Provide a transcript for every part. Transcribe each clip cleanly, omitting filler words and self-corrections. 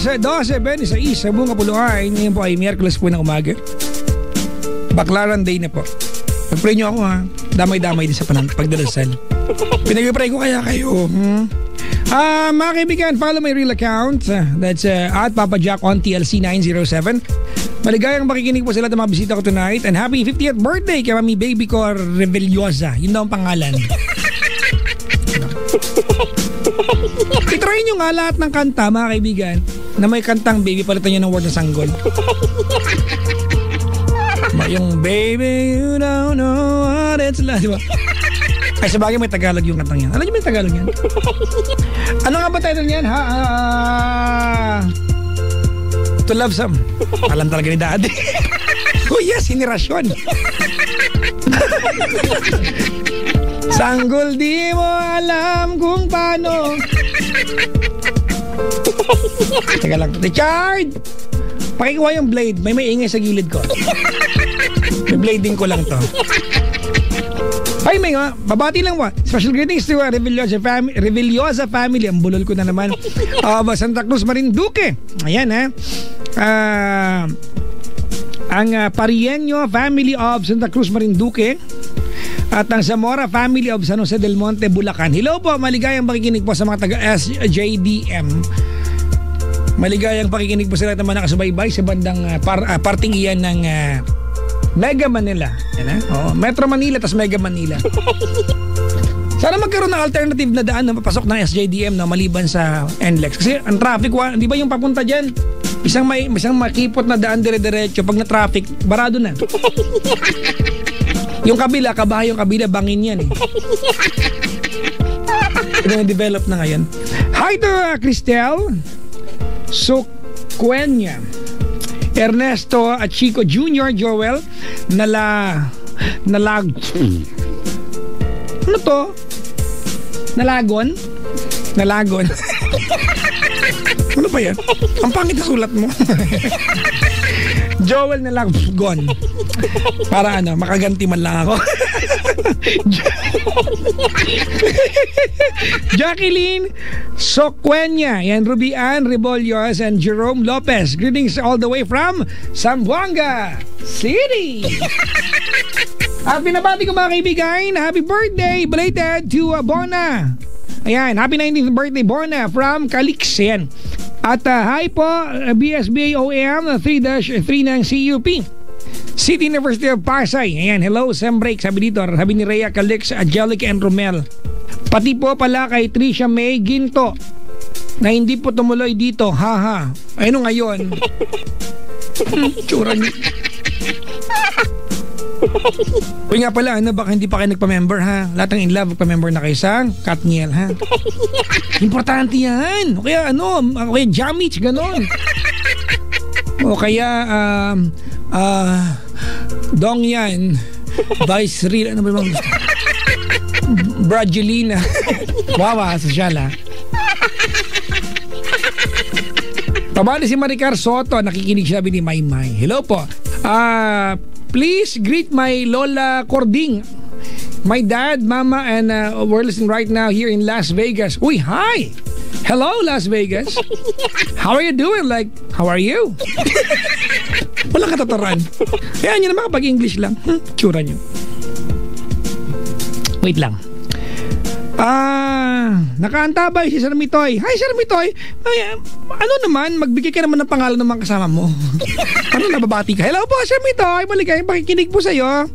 12:26 sa buong Kapuluan. Ngayon po ay Miyerkules po ng umaga. Baklaran Day na po. Pag-pray nyo ako ha. Damay-damay din sa pagdarasal. Pinag-pray ko kaya kayo. Mga kaibigan, follow my real account. That's at Papa Jack on TLC 907. Maligayang makikinig po sa lahat ng mga bisita ko tonight. And happy 50th birthday kay Mami Baby ko Reveliosa. Yun daw ang pangalan. I-try nyo nga lahat ng kanta, mga kaibigan, na may kantang baby, palitan nyo ng word na sanggol. Yung baby, you don't know what it's like, diba? Ay, sabagay may Tagalog yung kantang yan. Alam nyo may Tagalog yan? Ano nga ba title yan, ha? To Love Some. Alam talaga ni Daddy. Oh yes, henerasyon. Sanggol, di mo alam kung paano. Teka lang. Richard! Pakikuha yung blade. May ingay sa gilid ko. May blading ko lang to. Ay, may nga. Babati lang po. Special greetings to Reveliosa family. Ang bulol ko na naman. Santa Cruz Marinduque. Ayan ha. Ang Parienyo family of Santa Cruz Marinduque. At ang Zamora family of San Jose del Monte, Bulacan. Hello po, maligayang pakikinig po sa mga taga-SJDM. Maligayang pakikinig po sa lahat ng mga nakasubaybay sa bandang parting iyan ng Mega Manila. Yan, Metro Manila tas Mega Manila. Sana magkaroon ng alternative na daan na papasok ng SJDM na maliban sa NLEX. Kasi ang traffic, di ba yung papunta dyan? Isang makipot na daan dire-diretso. Pag na-traffic, barado na. Yung kabila, kabahay yung kabila, bangin yan eh. Ito na-develop na ngayon. Hi to Cristel Suquenya, Ernesto at Chico Jr. Joel Nalag ano to? Nalagon? Ano ba yan? Ang pangit na sulat mo. Joel Nalagon. Para makaganti man lang ako. Jacqueline Soquenya, yan, Rubian Rebollos and Jerome Lopez. Greetings all the way from Zamboanga City. At binabati ko mga kaibigan, happy birthday belated to Bona. Ayan, happy 19th birthday Bona from Calix. Ayan. At hi po, BSBOM 3-3 ng CUP. City University of Pasay. Ayan, hello, Sam Break. Sabi dito, sabi ni Rhea Calix, Angelic and Romel. Pati po pala kay Tricia May Ginto na hindi po tumuloy dito. Haha. Ayun ngayon. Tsura niyo. Uy nga pala, baka hindi pa kayo nagpa-member ha. Lahat ng in love, magpa-member na kayo sa Katniel ha. Importante yan. O kaya kaya Jamich, ganon. O kaya Dong yan, Vice Real, ano ba yung gusto? Bradulina. Wawa, sosyal ha. Pabali si Maricar Soto, nakikinig siya, sabi ni Maymay. Hello po. Please greet my Lola Cording, my dad, mama, and we're listening right now here in Las Vegas. Uy, hi! Hello, Las Vegas. How are you doing? Like, how are you? Walang katataran. Kaya nyo naman kapag English lang. Tsura nyo. Wait lang. Nakaantabay si Sir Mitoy. Hi, Sir Mitoy. Ay, ano naman, magbigay ka naman ng pangalan ng mga kasama mo. Ano, nababati ka? Hello po, Sir Mitoy. Maligayang pakikinig po sa'yo.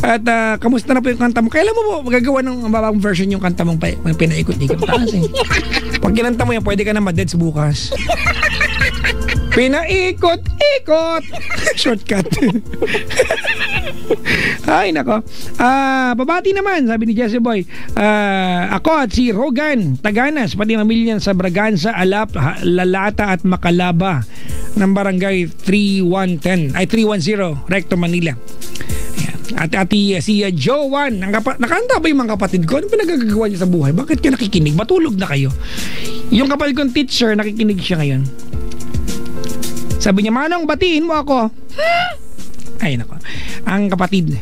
At kamusta na po yung kanta mo? Kailan mo po magagawa ng mababang version yung kanta mong pinaikot-ikot? Taas eh. Pag kinanta mo yan, pwede ka na ma-deads bukas. Pinaikot-ikot. Shortcut. Ay, nako. Babati naman, sabi ni Jesse Boy. Ako at si Rogan Taganas, pati pamilya sa Braganza, Alap, Lalata at Macalaba ng barangay 310, Recto, Manila. At si Joan, nakanta ba yung mga kapatid ko? Ano pinagagagawa niya sa buhay? Bakit kayo nakikinig? Matulog na kayo. Yung kapatid kong teacher, nakikinig siya ngayon. Sabi niya, Manong, batiin mo ako. Ay, nako. Ang kapatid,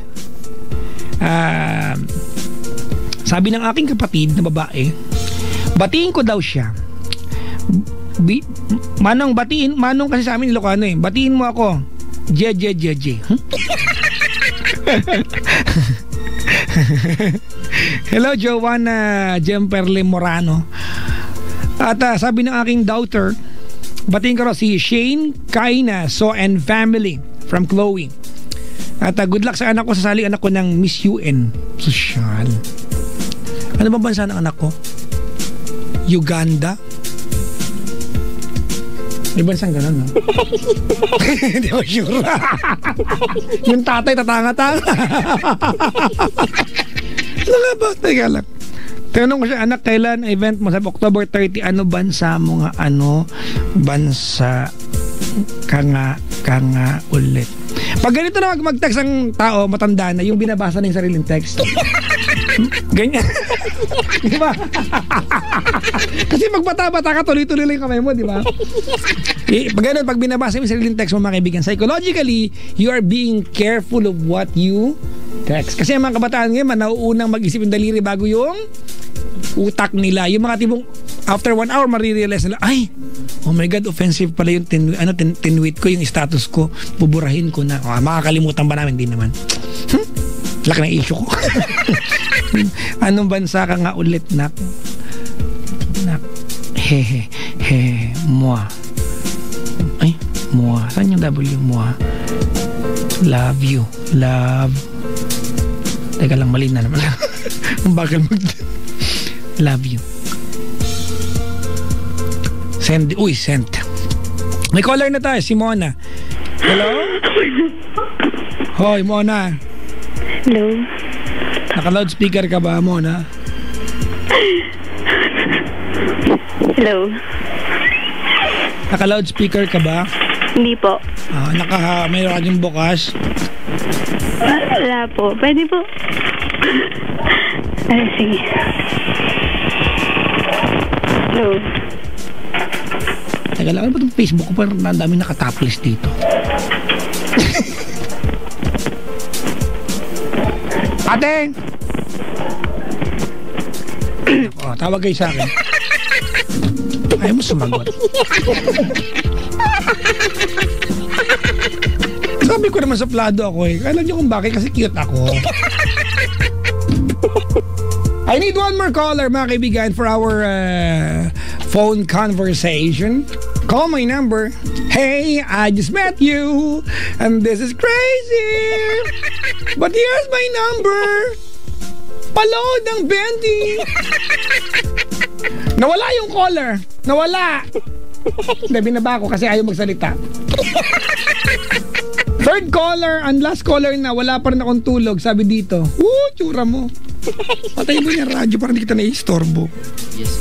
sabi ng aking kapatid na babae, batiin ko daw siya. Manong, batiin. Manong kasi sa amin Ilocano eh. Batiin mo ako. Je. Hello, Joanna Jemperle Morano. At sabi ng aking daughter, batiin ko si Shane Kaina, So and Family from Chloe. At good luck sa anak ko, sasali anak ko ng Miss UN Social. Ano ba bansa ng anak ko? Uganda? May bansang ganun, no? Hindi ko sure. Yung tatay tatanga-tanga. Ano nga ba? Teka lang. Tinanong ko siya, anak, kailan event mo? Sabi, October 30. Ano bansa mo nga? Ano bansa ka nga ulit? Pag ganito na mag-text ang tao, matanda na, yung binabasa na yung sariling text. Ganyan. Di ba? Kasi pag bata-bata ka, tuloy-tuloy lang yung kamay mo, di ba? Pag ganun, pag binabasa yung sariling text mo, mga kaibigan, psychologically, you are being careful of what you text. Kasi ang mga kabataan ngayon, nauunang mag-isip yung daliri bago yung utak nila. Yung mga tipong after 1 hour, marirealize nila, ay, oh my God, offensive pala yung tinweet ko, yung status ko, buburahin ko na. Makakalimutan ba namin? Hindi naman. Laki ng issue ko. Anong bansa ka nga ulit, nak? Moi. Ay, moi. Saan yung W? Moi. Love you. Love. Teka lang, mali na naman. Ang bagal love you. Send. Uy, send. May caller na tayo, si Mona. Hello? Hoy, Mona. Hello? Naka-loudspeaker ka ba, Mona? Hello? Naka-loudspeaker ka ba? Hindi po. May radyong bukas? Wala po. Pwede po. Ay, sige. Hello? Teka lang, ano ba itong Facebook ko? Parang ang dami nakatopless dito. Ate! Tawag kayo sa akin. Ayaw mo sumagot. Sabi ko naman suplado ako eh. Alam niyo kung bakit? Kasi cute ako. I need one more caller, mga kaibigan, for our phone conversation. Call my number. Hey, I just met you, and this is crazy. But here's my number. Palood ng 20. Nawala yung caller. Nawala. Hindi, binaba ko kasi ayaw magsalita. Third caller and last caller na wala pa rin akong tulog. Sabi dito, tsura mo. Patay mo yung radyo para hindi kita na-istorbo. Yes.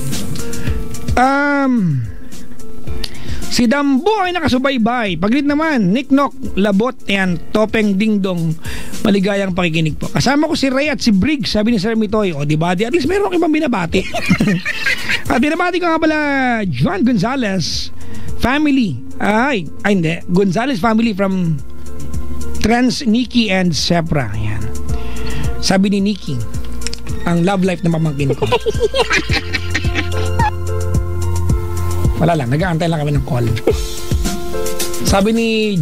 Si Dambo ay nakasubaybay. Paglit naman, Nick Nock, Labot, and Topeng Dingdong. Maligayang pakikinig po. Kasama ko si Ray at si Briggs, sabi ni Sir Mitoy. O, diba? At least meron akong ibang binabati. At binabati ko nga pala Juan Gonzalez family. Hindi. Gonzalez family from Trans Nikki and Sepra. Ayan. Sabi ni Nikki, ang love life na pamangkin ko. Wala lang, nag-aantay lang kami ng call. Sabi ni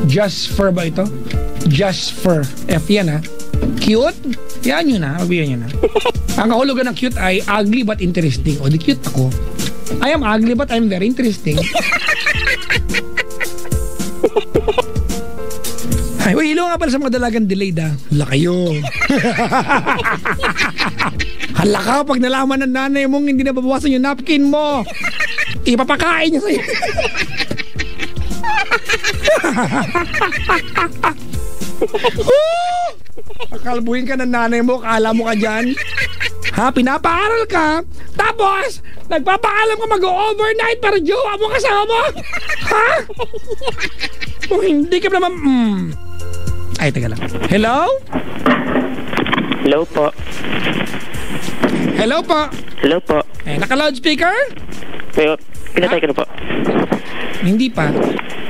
Just For ba ito? Just For F yan ha. Cute? Yan yun ha, mabiyan yun ha. Ang kahulugan ng cute ay ugly but interesting. O di cute ako. I am ugly but I'm very interesting. Ay, hilo nga pala sa mga dalagang delayed ha. Hala kayo. Hala ka, pag nalaman ng nanay mong hindi nababawasan yung napkin mo, ipapakain niya sa'yo. Kalbuhin ka ng nanay mo, kala mo ka dyan. Ha, pinapaaral ka, tapos nagpapaalam ka mag-overnight para jowa mo kasama mo. Ha? Kung hindi ka naman Ay, teka lang. Hello? Hello po. Hello po. Hello po. Naka-loudspeaker? Pero, pinatay ka na po. Hindi pa.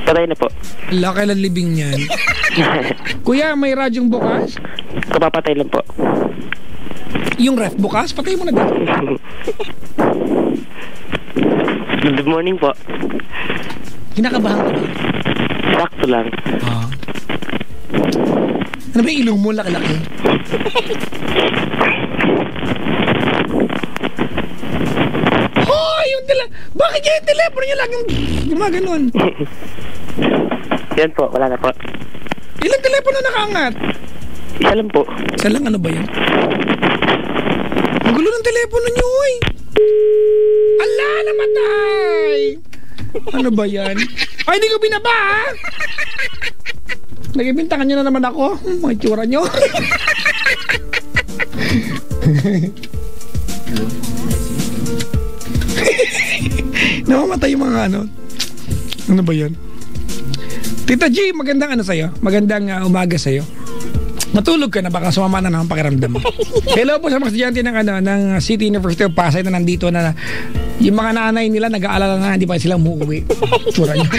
Patay na po. Laki lang libing niyan. Kuya, may radyong bukas? Kapapatay lang po. Yung ref bukas? Patay mo na dito. Good morning po. Kinakabahan ka ba? Sakto lang. Ah. Ano ba yung ilong mo? Laki-laki. Hoy! Bakit yung telepono niya laging gumaganon? Yan po, wala na po. Ilang telepono nakaangat? Isa lang po. Isa lang, ano ba yan? Ang gulo ng telepono niyo, oy! Ala, namatay! Ano ba yan? Ay, hindi ko binaba, ha? Nagibintangan niyo na naman ako. Mga tsura niyo. Namamatay yung mga ano. Ano ba yan? Tita G, magandang ano sa'yo? Magandang umaga sa'yo. Matulog ka na, baka sumama na ang pakiramdam mo. Hello po sa mga estudyante ng, ng City University of Pasay na nandito na yung mga nanay nila nag-aalala na hindi pa sila umuwi. Tsura niyo.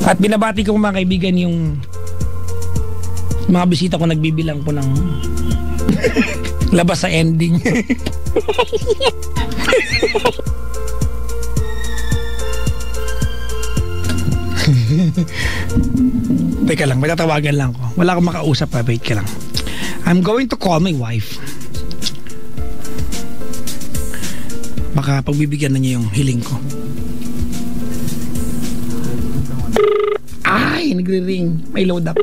At binabati ko mga kaibigan yung mga bisita ko, nagbibilang po ng labas sa ending. Teka lang, may tatawagan lang ko. Wala akong makausap pa, wait ka lang. I'm going to call my wife. Baka pagbibigyan na niya yung hiling ko. Ay, nagre-ring. May load up.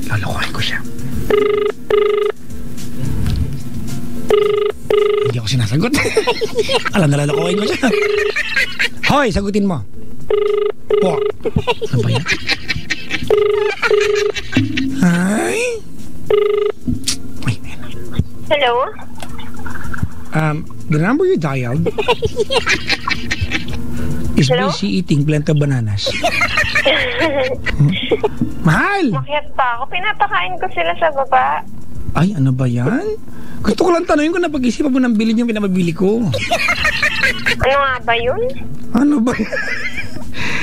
Lalokohin ko siya. Hindi ako sinasagot. Alam na lalokohin ko siya. Hoy, sagutin mo. Po. Ano ba yan? Hi? Ay, Hello? The number you dialed is Hello? busy eating plenty of bananas. Mahal! Makiat pa ako. Pinapakain ko sila sa baba. Ay, ano ba yan? Gusto ko lang tanongin kung napag-isipan mo ng bilhin yung pinamabili ko. Ano nga ba yun? Ano ba yan?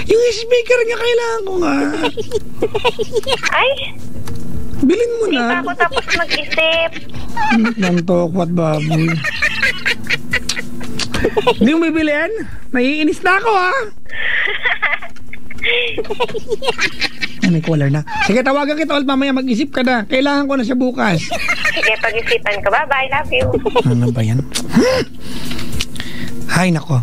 Yung speaker niya kailangan ko nga. Ay, Bilhin mo hindi na. pa ako tapos mag-isip. Nantokwat baboy. Hindi mo bibilin? Naiinis na ako, ha? Ay, may caller na. Sige, tawagan kita ulit mamaya. Mag-isip ka na. Kailangan ko na siya bukas. Sige, pag-isipan ko. Bye-bye. Love you. Ano ba yan? Hay, nako.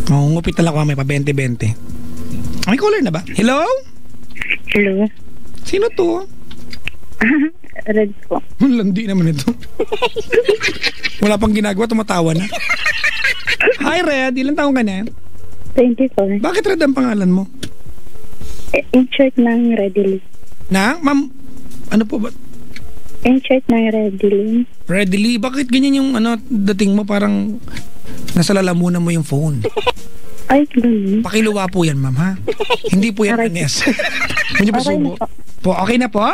Mangungupit na lang ako mamaya pa 20-20. May caller na ba? Hello? Hello? Sino to? Red po. Landi naman ito. Wala pang ginagawa, tumatawa na. Hi, Red. Ilan taong ka na? 24. Bakit Red ang pangalan mo? In short ng Readily. Na? Ma'am, ano po ba? In short ng Readily. Readily? Bakit ganyan yung dating mo? Parang nasa lalamunan mo yung phone. Ay, ganun. Pakiluwa po yan, ma'am, ha? Hindi po yan, Aray. Anes. Hindi po Okay subo. na po. Po, okay na po?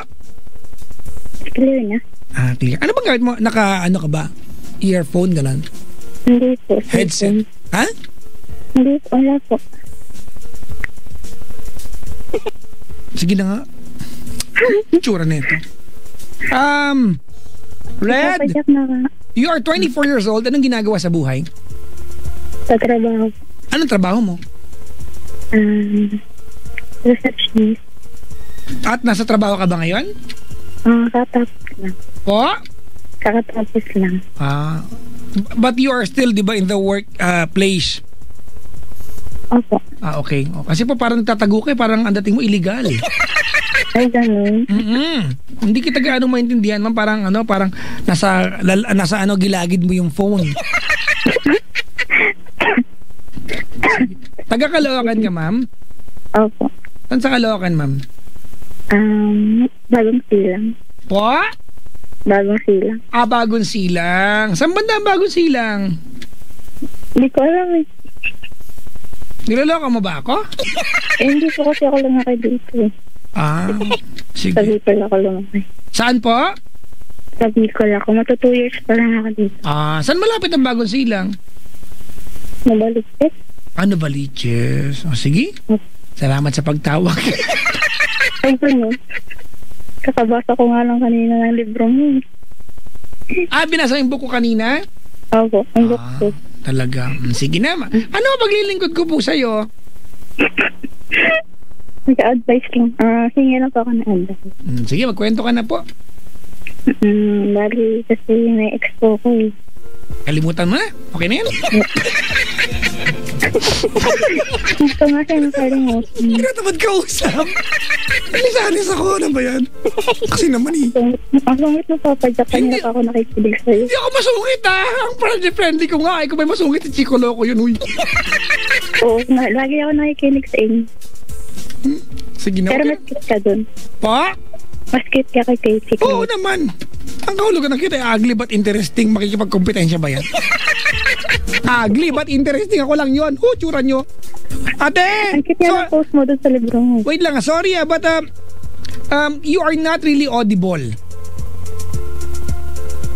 Clear na? Ah, clear. Ano bang gawin mo? Ano ka ba? Earphone, ganun? Hindi po. Headset? Ha? Hindi po. Wala po. Sige na nga. Tsura na ito. Red, Papadyak na ka. you are 24 years old. Anong ginagawa sa buhay? Sa trabaho. Anong trabaho mo? Receptionist. At nasa trabaho ka ba ngayon? Kakatapos lang. Po? Kakatapos lang. But you are still, di ba, in the work place? Opo. Okay. Kasi po parang nagtatago ka, parang ang dating mo illegal. Ay, ganun. Hindi kita gaano maintindihan, ma'am. Parang nasa gilagid mo yung phone. Taga Caloocan ka, ma'am? Opo. Saan sa Caloocan, ma'am? Bagong silang. Po? Bagong silang. Bagong Silang. Saan banda ang Bagong Silang? Hindi ko alam eh. Niloloko mo ba ako? Hindi po kasi ako lumaki dito eh. Sa Sige. Bicol ako lumaki. Saan po? Sa Bicol ako. 2 years pa lang ako dito. Saan malapit ang Bagong Silang? Nabaligpit. Baliches. Sige. Salamat sa pagtawag. Ay, ganun. Kakabasa ko nga lang kanina ng libro mo. Binasa yung book ko kanina? Opo, ang book ko. Talaga. Sige na. Ano paglilingkod ko po sa'yo? Nag-advise lang. Hingi lang po ako ng advice. Sige, magkwento ka na po. Bali, kasi may ex po ko eh. Kalimutan mo na. Okay na yan. Gusto nga siya nakalimutan. Hindi na tamad kausap. Lisanis ako. Ano ba yan? Kasi naman eh. Ang sungit mo, Papa Jack. Kanina pa ako nakikilig sa'yo. Hindi ako masungit Ang friendly ko nga. Ikaw may masungit si Chico Loco yun. Uy. Oo, lagi ako nakikinig sa inyo. Sige na. Pero mas cute ka dun. Pa? Mas cute ka kay Chico. Oo naman. Ang kahulugan ng kita ugly but interesting. Makikipagkompetensya ba yan? Ugly but interesting. Ako lang yun. Tsura nyo. Ate! Ang cute yan ang post mo dun sa libro mo. Wait lang, sorry but you are not really audible.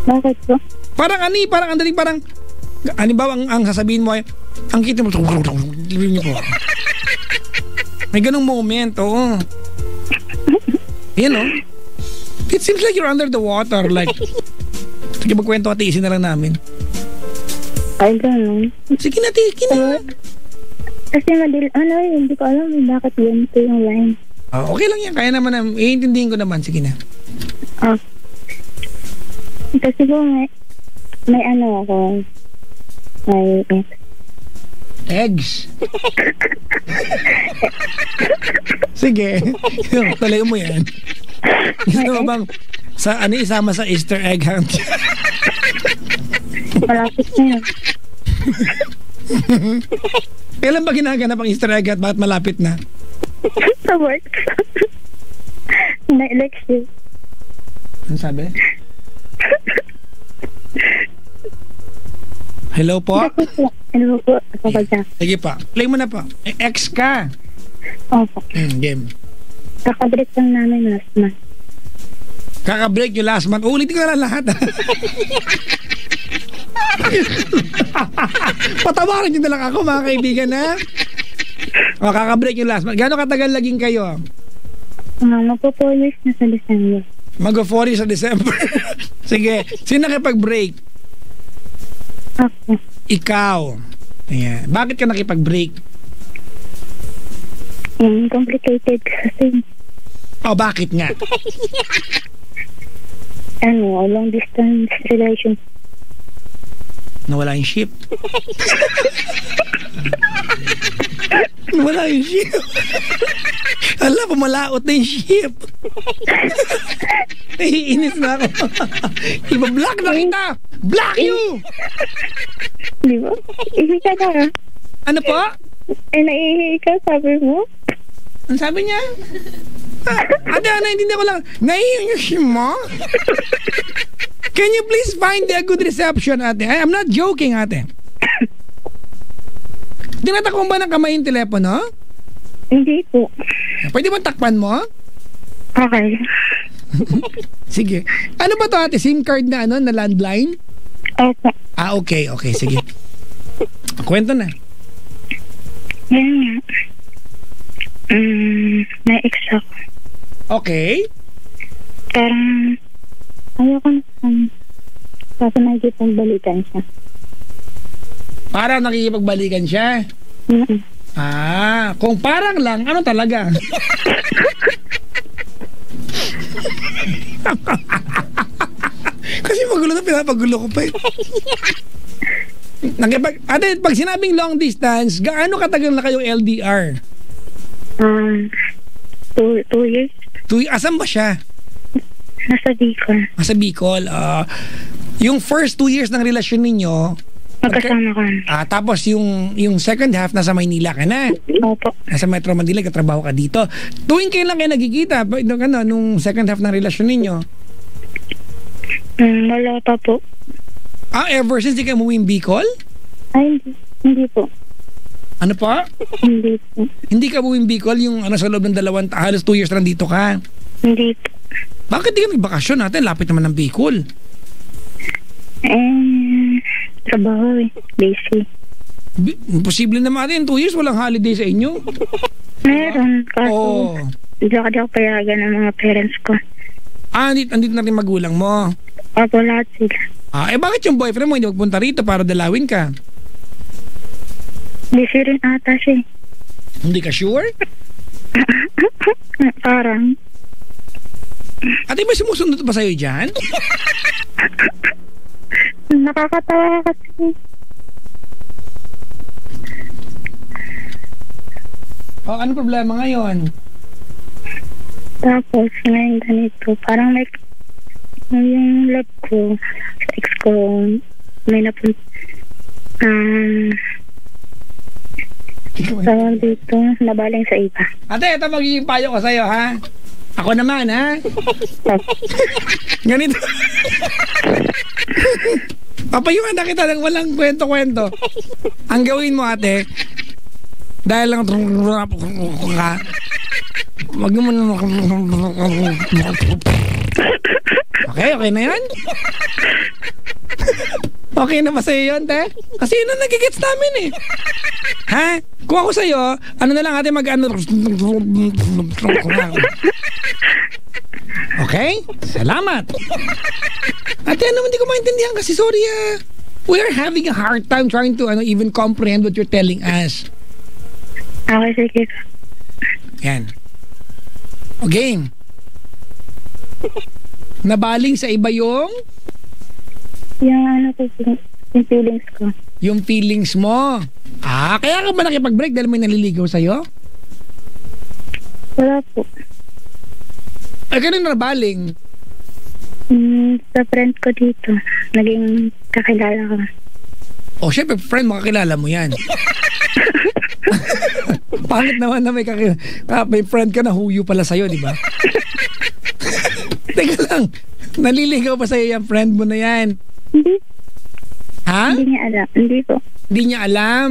Bakit po? Parang parang andaling parang ba ang sasabihin mo ay ang kita mo niyo po. May ganung moment, oo. Yan o. It seems like you're under the water. Like, sige magkwento at iisin na lang namin. Ay, gano'n. Sige na, tikin na. Kasi hindi ko alam bakit ganito yung line. Okay lang yan, kaya naman, iintindihin ko naman. Sige na. Kasi po may ako. May ex. Eggs. Sige. Talaga mo yan. Gusto mo bang isama sa Easter egg hunt? Malapit na yun. Kailan ba ginaganap ang Easter egg at bakit malapit na? Sa work. Na-election. Ano sabi? Hello po? Hello po. Sige pa. Play mo na po. Ex ka. Opo. Game. Kakabreak lang namin last month. Kakabreak yung last month. Ulitin ko na lang lahat. Patawarin nyo na lang ako mga kaibigan ha. Kakabreak yung last month. Gano'ng katagal laging kayo? Magpo-4 years na sa December. Mag-4 years sa December. Sige. Sino nakipag-break? Ako. Ikaw. Ayan. Bakit ka nakipag-break? Complicated kasi. Bakit nga? Long distance relationship. Nawala yung ship. Nawala yung ship. Ala, pumalaot na yung ship. Iinis na ako. Iba-block na kita. Block you! Di ba? Ihi ka na. Ano po? Naihi ka, sabi mo? Ang sabi niya? Ate, hindi ko lang. Naihi yung ship mo? Can you please find a good reception, ate? I'm not joking, ate. Tinatakpan ba ng kamay yung telepono? Hindi po. Pwede ba takpan mo? Okay. Sige. Ano ba to, ate? SIM card na na landline? Opo. Okay. Sige. Kwento na. Yan nga. Na-ex ako. Okay. Parang ayoko na kasi nakikipagbalikan siya. Parang nakikipagbalikan siya? Kung parang lang, ano talaga? Kasi magulo na pinapagulo ko pa eh. Ate, pag sinabing long distance, gaano katagal na kayong LDR? 2 years. Asan ba siya? Nasa Bicol. Nasa Bicol. Yung first 2 years ng relasyon ninyo, magkasama ka. Tapos yung second half, nasa Maynila ka na. Opo. Nasa Metro Manila, katrabaho ka dito. Tuwing kailan kayo nagkikita? Nung second half ng relasyon ninyo? Wala pa po. Ever since di kayo umuwi Bicol? Ay, hindi po. Ano pa? Hindi po. Hindi ka umuwi Bicol yung sa loob ng halos 2 years lang dito ka? Hindi po. Bakit di ka nagbakasyon natin? Lapit naman ng Bicol. Trabaho busy. Imposible naman natin, 2 years walang holiday sa inyo. Meron, kaso hindi ako payagan ng mga parents ko. Andito na rin magulang mo. Opo, lahat sila. Bakit yung boyfriend mo hindi magpunta rito para dalawin ka? Busy rin ata siya. Hindi ka sure? Parang. Ate, may sumusunod pa sa'yo dyan? Nakakatawa kasi. Ano problema ngayon? Tapos, ngayon ganito. Parang like, yung love ko, sa ex ko, may tawag dito, nabaling sa iba. Ate, ito magiging payo ko sa'yo, ha? Ako naman, ha? Ganito. Papayuhan na kita ng walang kwento-kwento. Ang gawin mo, ate, dahil lang ka, wag mo na. Okay na yan? Okay na ba sa'yo yun, te? Kasi yun ang nagigits namin eh. Ha? Kung ako sa'yo, ano na lang ate Okay? Salamat. Ate, hindi ko maintindihan kasi sorry we are having a hard time trying to even comprehend what you're telling us. Okay, sige. Yan. Okay. Nabaling sa iba yung yung feelings ko. Yung feelings mo. Kaya ka ba nakipag-break dahil may naliligaw sa'yo? Wala po. Ganun nabaling? Sa friend ko dito. Naging kakilala ko. Syempre, friend, makakilala mo yan. Pangit naman na may friend ka na huyo pala sa'yo, di ba? Teka lang, naliligaw pa sa'yo yung friend mo na yan? Hindi. Ha? Hindi niya alam. Hindi po. Hindi niya alam?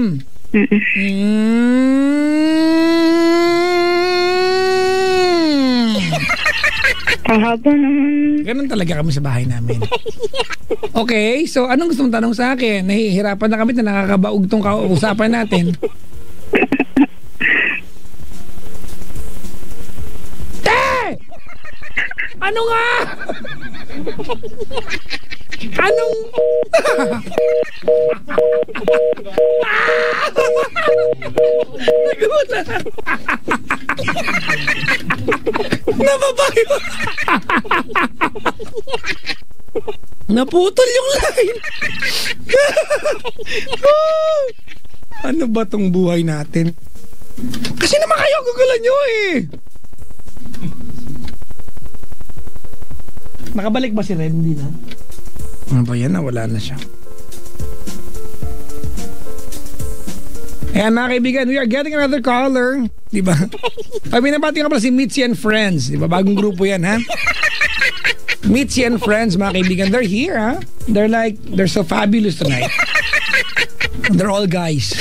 Kahaba naman. Ganun talaga kami sa bahay namin. Okay, so anong gusto mong tanong sa akin? Nahihirapan na kami na nakakabaog tong usapan natin. Ano nga? Anong... Nagulat. Nababayo. Naputol yung line. Ano ba tong buhay natin? Kasi naman kayo gugulan nyo eh. Nakabalik ba si Red? Hindi na. Ano ba yan? Wala na siya. Ayan mga kaibigan, we are getting another caller. Diba? Ay, binabati ka pala si Mitzi and Friends. Diba? Bagong grupo yan, ha? Mitzi and Friends, mga kaibigan. They're here, ha? They're so fabulous tonight. They're all guys.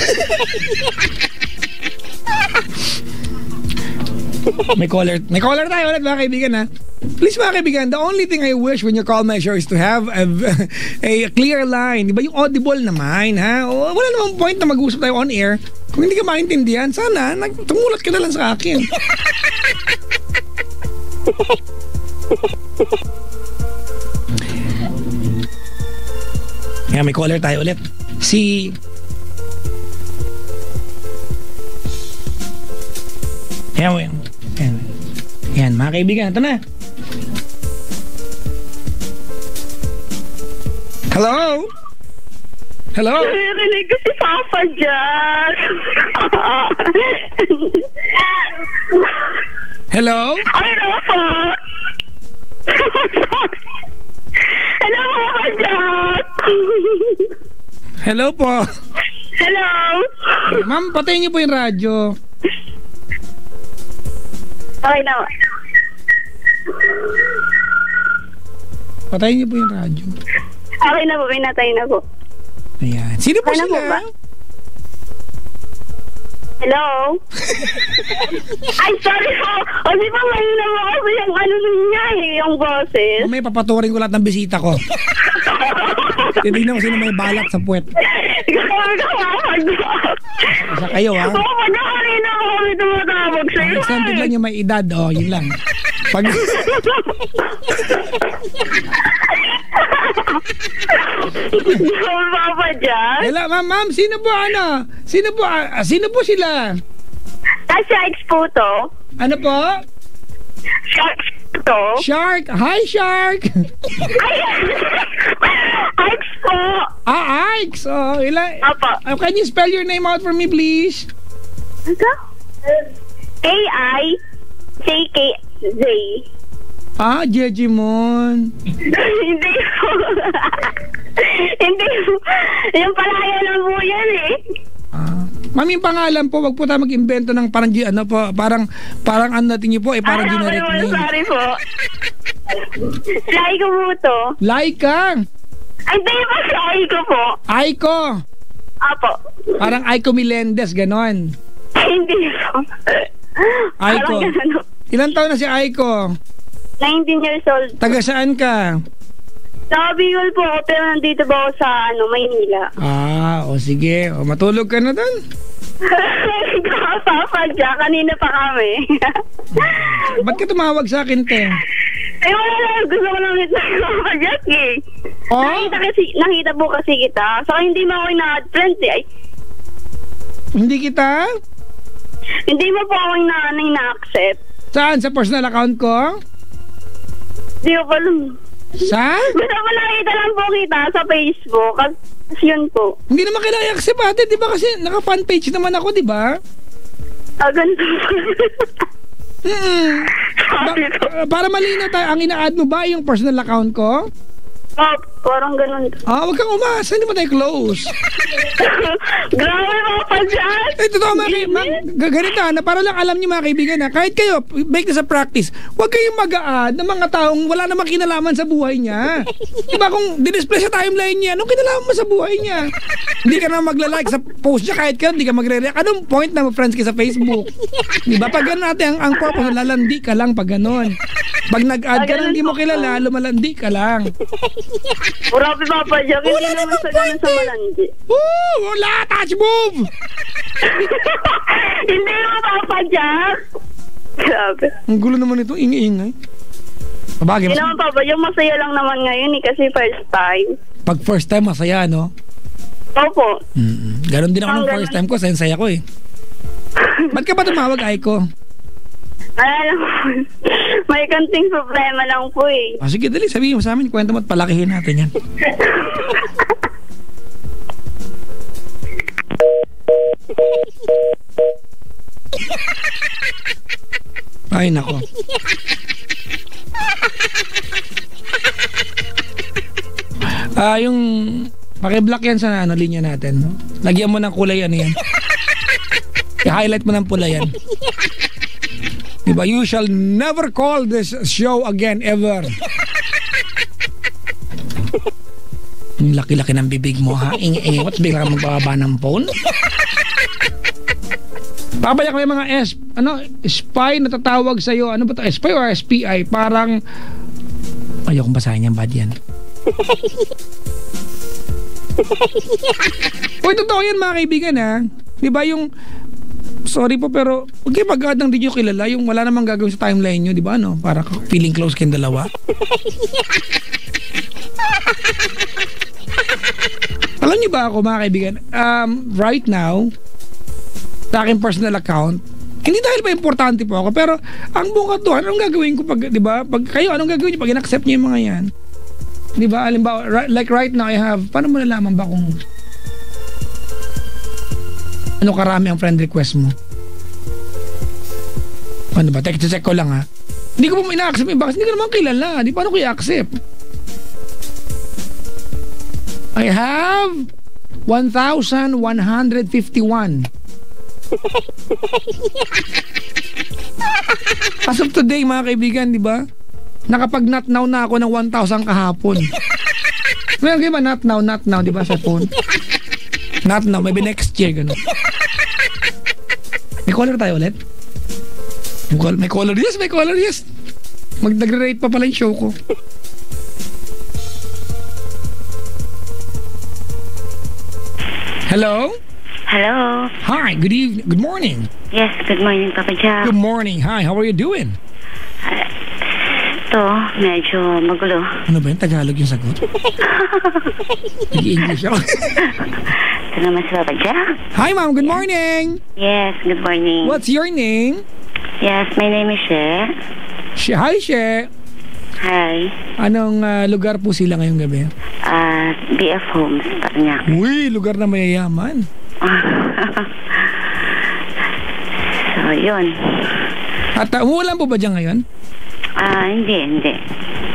May caller tayo ulit mga kaibigan, ha? Please mga kaibigan, the only thing I wish when you call my show is to have a clear line. Diba yung audible naman, ha? Wala namang point na mag-usap tayo on air. Kung hindi ka maintindihan, sana tumulat ka na lang sa akin. Kaya may caller tayo ulit. Yan, mga kaibigan, ito na. Hello? Hello? Narinig ko si Papa dyan. Hello? Hello po. Hello, Papa Jack. Hello po. Hello. Ma'am, patayin niyo po yung radyo. Okay na. Patayin niyo po yung radyo. Okay na po, pinatay na po. Ayan. Sino po Ano sila? po ba? Hello? Ay, sorry po. O di ba mahina mo kasi yung ano niya yung boses. May papaturin ko lahat ng bisita ko. Titignan ko sino may balat sa puwet. Isa kayo, ha? Oo, pagkakalina ko kami tumatawag sa'yo. Example lang yung may edad, yun lang. Pag... Papa Jack? Hello, ma'am, sino po sino po sila? Sharks po to. Ano po? Sharks po to. Shark. Hi, Shark. Sharks po. Ike's. Oh, Apo. Can you spell your name out for me, please? Ano? Aijkz. Jejimon. Hindi po. Hindi po. Yung palaya lang po yan eh. Ma'am, yung pangalan po, wag po tayo mag-invento ng parang parang ano natin niyo po, parang generic name. Sorry po. Laika po to. Laika. Hindi po, Laika po. Aiko. Apo. Parang Aiko Melendez, ganon. Hindi po. Aiko. Ilan taon na si Aiko? 19 years old. Taga saan ka? Sa Bicol po ako, pero nandito ba ako sa Maynila. Sige. Matulog ka na doon. Papa Jack, kanina pa kami. Ba't ka tumawag sa akin, te? Wala lang. Gusto ko lang ito Papa Jack eh. Oh? Nakita po kasi kita. So, hindi mo ako ina-friend eh. Hindi kita? Hindi mo po ako ina-accept. Saan? Sa personal account ko? Hindi ko pa lang. Sa? Gusto ko nakita lang po kita sa Facebook. Kasi yun po. Hindi naman kailangan i-accept ate, di ba? Kasi naka-fan page naman ako, di ba? Ganito. Para malinaw tayo, ang ina-add mo ba yung personal account ko? Parang ganun. Wag kang umasa, hindi mo tayo close. Grabe mga pa-chat. Totoo ganito na para lang alam niyo mga kaibigan kahit kayo, make this a practice, wag kayong mag-a-add ng mga taong wala namang kinalaman sa buhay niya. Diba kung dinisplay sa timeline niya, anong kinalaman mo sa buhay niya? Hindi ka na magla-like sa post niya kahit ka, hindi ka magre-react. Anong point na friends ka sa Facebook? Diba? Pag gano'n natin, ang purpose, lalandi ka lang pag gano'n. Pag nag-add ka lang, hindi mo kilala, lumalandi ka lang. Grabe Papa Jack, hindi naman sa ganun sa malandi. Wala! Touch move! Hindi mo Papa Jack. Grabe. Ang gulo naman ito, ingay-ingay. Hindi naman Papa Jack, masaya lang naman ngayon kasi first time. Pag first time, masaya, no? Opo. Ganon din ako ng first time ko, saya ko eh. Ba't ka ba tumawag, Aiko? May kanting problema lang po eh. Sige, dali, sabihin mo sa amin, kwento mo at palakihin natin yan. Ay, nako. Yung paki-block yan sa linya natin, no? Lagyan mo ng kulay yan. I-highlight mo ng pula yan. Diba? You shall never call this show again ever. Laki-laki ng bibig mo, ha? What's bigla ka magbababa ng phone? Papayak may mga spy na tatawag sa'yo. Ano ba ito? Spy or SPI? Parang ayokong basahin yan, bad yan. Uy, totoo yan mga kaibigan, ha? Diba yung sorry po pero huwag kayo mag-add ng di nyo kilala yung wala namang gagawin sa timeline nyo, di ba? Para feeling close kayong dalawa. Alam nyo ba ako mga kaibigan, right now sa aking personal account, hindi dahil pa importante po ako, pero ang buong katuhan, anong gagawin ko pag, di ba? Pag kayo, anong gagawin nyo pag in-accept nyo yung mga yan? Di ba? Alimbawa, like right now I have, paano mo nalaman ba kung ano karami ang friend request mo? Ano ba? Check ko lang, ha? Hindi ko pa ina-accept yung box. Hindi ko naman kilala. Di paano ko i-accept? I have 1,151. As of today, mga kaibigan, di ba? Nakapag-not now na ako ng 1,000 kahapon. Meron kayo ba not now, di ba, sa phone? Not now, maybe next year, gano'n. May caller tayo ulit? May caller, yes. Nagre-rate pa pala yung show ko. Hello? Hello. Hi, good evening. Good morning. Yes, good morning, Papa Jack. Good morning. Hi, how are you doing? Ito, medyo magulo. Ano ba yun? Tagalog yung sagot? Nag-English ako. Ito naman si Papa Jack. Hi, ma'am. Good morning. Yes, good morning. What's your name? Yes, my name is She. Hi, She. Hi. Anong lugar po sila ngayong gabi? BF Homes, Paranaque. Uy, lugar na mayayaman. So, yun. At umuulan po ba dyan ngayon? Hindi.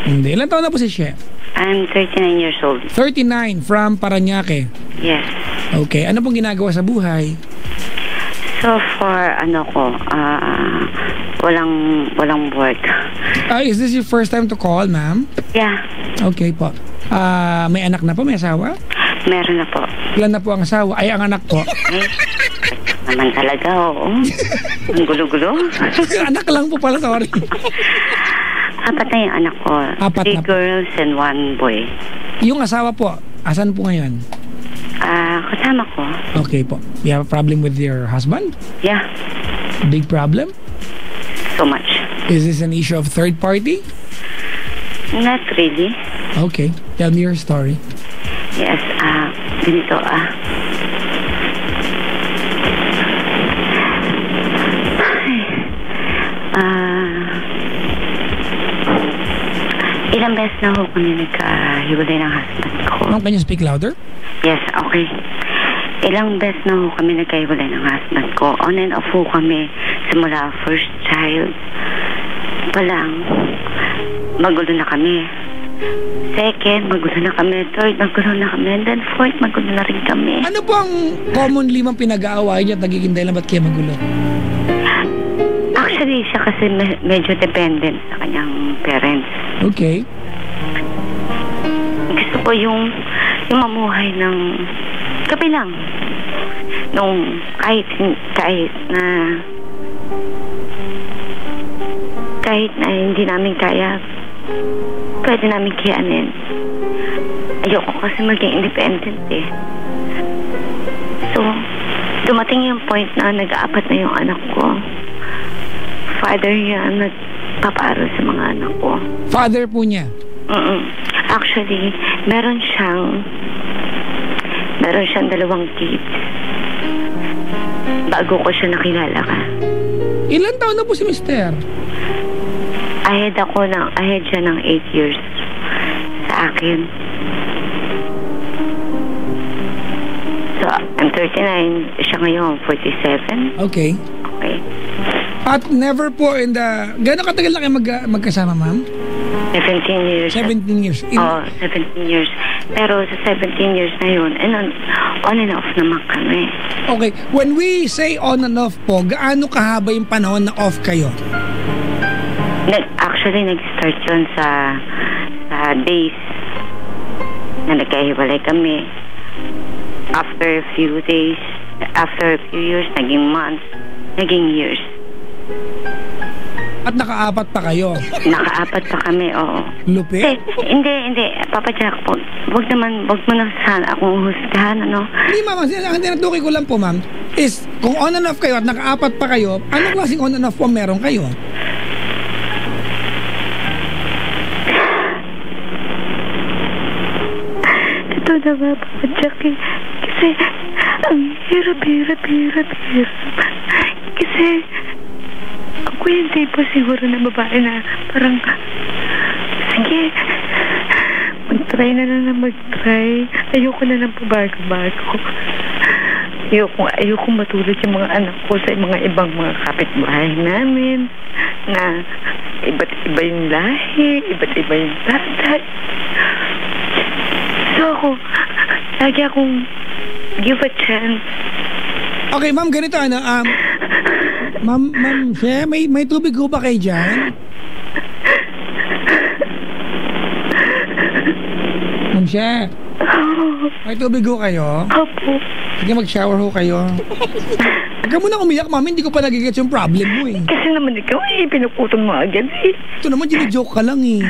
Hindi. Ilan taon na po si She? I'm 39 years old. 39 from Paranaque. Yes. Okay. Ano pong ginagawa sa buhay? So far, walang work. Is this your first time to call, ma'am? Yeah. Okay po. May anak na po? May asawa? Meron na po. Ilan na po ang asawa? Ay, ang anak po. Ay, naman talaga, oo. Ang gulo-gulo. Anak lang po pala, sorry. 4 na yung anak ko. 3 girls and 1 boy. Yung asawa po, asan po ngayon? Kasama ko. Okay po. You have a problem with your husband? Yeah. Big problem? So much. Is this an issue of third party? Not really. Okay. Tell me your story. Yes, ganito, ilang beses na ho kami nagkahiwalay ng husband ko. Ma'am, can you speak louder? Yes, okay. Ilang beses na ho kami nagkahiwalay ng husband ko. On and off ho kami simula first child pa lang. Magulo na kami. Second, magulo na kami. Third, magulo na kami. And then fourth, magulo na rin kami. Ano po ang commonly mang pinag-aaway niya at nagiging dahilan ba't kayo magulo? Actually, siya kasi medyo dependent sa kanyang parents. Okay. Gusto ko yung mamuhay ng gabi lang. Nung kahit na hindi namin kaya, pwede namin kayanin. Ayoko kasi maging independent eh. So, dumating yung point na nag-aapat na yung anak ko. Father niya nagpapaaral sa mga anak ko. Father po niya? Actually, meron siyang 2 kids. Bago ko siya nakilala ka. Ilan taon na po si Mister? Ahead siya ng 8 years sa akin. So, I'm 39, siya ngayon 47. Okay. Okay. At never po in the... Gano'ng katagal na kayo magkasama, ma'am? 17 years. 17 years. 17 years. Pero sa 17 years na yun, on and off naman kami. Okay. When we say on and off po, gaano kahaba yung panahon na off kayo? Actually, nag-start yun sa days na nagkahiwalay kami. After a few days, after a few years, naging months, naging years. At naka-4 pa kayo? Naka-4 pa kami, oo. Lupi? Hindi. Papa Jack, wag mo na sana akong husgahan, ano? Hindi, ma'am. Ang tinutukoy ko lang po, ma'am, is kung on and off kayo at naka-4 pa kayo, anong klaseng on and off po meron kayo? Ito na nga, Papa Jack, eh. Kasi, ang hirap. Kasi, ako hindi pa siguro na babae na parang, sige, mag-try na mag-try. Ayoko na ng pabago-bago. Ayoko matulad yung mga anak ko sa mga ibang mga kapitbahay namin na iba't iba yung lahi, iba't iba yung tatay. So lagi akong give a chance. Okay, ma'am, ganito Ma'am, She, may tubig ko ba kayo dyan? Ma'am She, may tubig ko kayo? Opo. Sige, mag-shower ho kayo. Huwag ka muna umiyak, ma'am. Hindi ko pa nagigets yung problem mo eh. Kasi naman ikaw pinuputong mo agad eh. Ito naman, joke ka lang eh.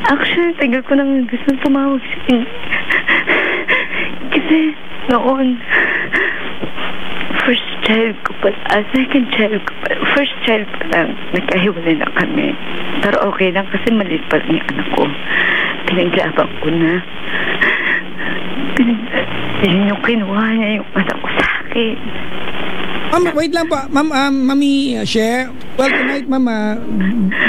Actually, tagal ko nang gusto tumawag siya. Kasi noon, first child ko pa, second child ko pa, first child pa lang, nagkahiwalay na kami. Pero okay lang kasi maliit pa rin yung anak ko. Pinaglaban ko na. Yun yung kinuha niya yung anak ko sa akin. Ma'am, wait lang po. Ma'am, Mami Share. Well, tonight, ma'am,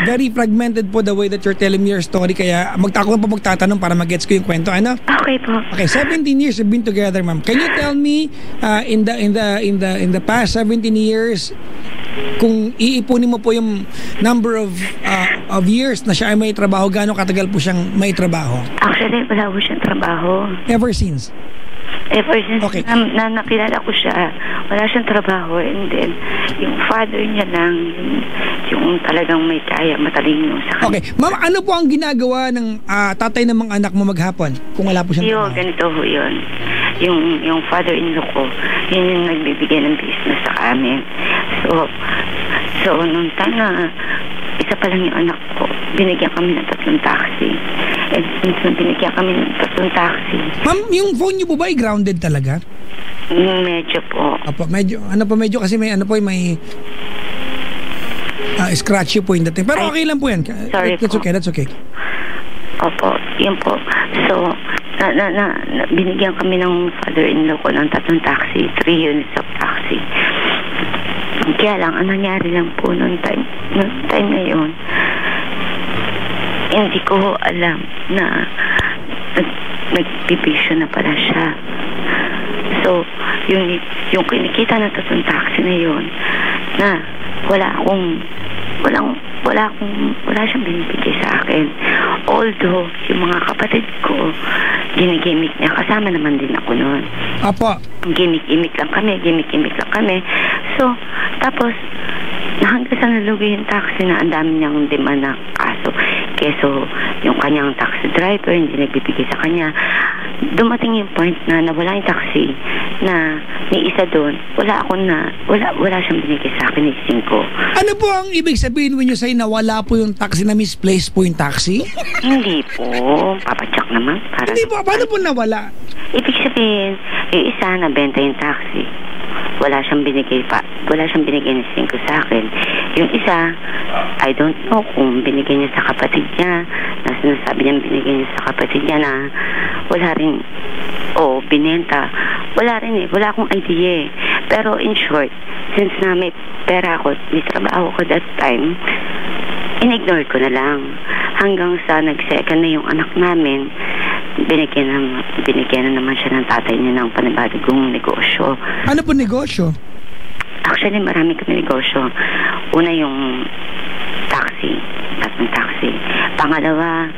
very fragmented po the way that you're telling me your story. Kaya ako po magtatanong para mag-gets ko yung kwento. Ano? Okay po. Okay, 17 years you've been together, ma'am. Can you tell me in the past 17 years kung iipunin mo po yung number of years na siya ay may trabaho, gaano katagal po siyang may trabaho? Actually, wala po siyang trabaho. Ever since? Ever since Okay. na nakilala ko siya, wala siyang trabaho. And then, yung father niya lang, yung talagang may kaya, matalino sa kanya. Okay. Ma'am, ano po ang ginagawa ng tatay ng mga anak mo maghapon kung wala po siyang trabaho? Ganito ho yun. Yung father-in-law ko, yun yung nagbibigay ng business sa amin. So nung time na isa pa lang yung anak ko, binigyan kami ng 3 taxi. And since binigyan kami ng 3 taxi. Ma'am, yung phone niyo po ba ay grounded talaga? Medyo po. Apo, medyo kasi may scratchy po yung dating. Pero okay lang po yan. Sorry That's po. okay, that's okay. Opo, yun po. So, binigyan kami ng father-in-law ko ng 3 taxi, 3 units of taxi. Kaya lang, ang nangyari lang po noong time na yun, hindi ko alam na nagpipisyo na pala siya. So, yung kinikita na 3 taxi na yun, na wala siyang binibigay sa akin. Although, yung mga kapatid ko, ginigimik niya. Kasama naman din ako noon. Apo. Gimik-imik lang kami. So, tapos, hanggang sa nalugi yung taxi na ang dami niyang demand na kaso. Keso, yung kanyang taxi driver, hindi nagbibigay sa kanya. Dumating yung point na nawala yung taxi na ni isa doon, wala siyang binigay sa akin, ising ko. Ano po ang ibig sabihin when you say na wala po yung taxi, na misplaced po yung taxi? Hindi po. Papacheck naman. Hindi po. Paano po nawala? Ibig sabihin, yung isa nabenta yung taxi. Wala siyang binigay ni Cinco sa akin. Yung isa, I don't know kung binigay niya sa kapatid niya, na sinasabi niya binigay niya sa kapatid niya na wala rin, binenta. Wala rin wala akong idea. Pero in short, since na may pera ako, may trabaho ko that time, in-ignore ko na lang. Hanggang sa nag-second na yung anak namin, binigyan na naman siya ng tatay niya ng panibagong negosyo. Ano po negosyo? Actually, marami kami negosyo. Una yung taxi. Pangalawa,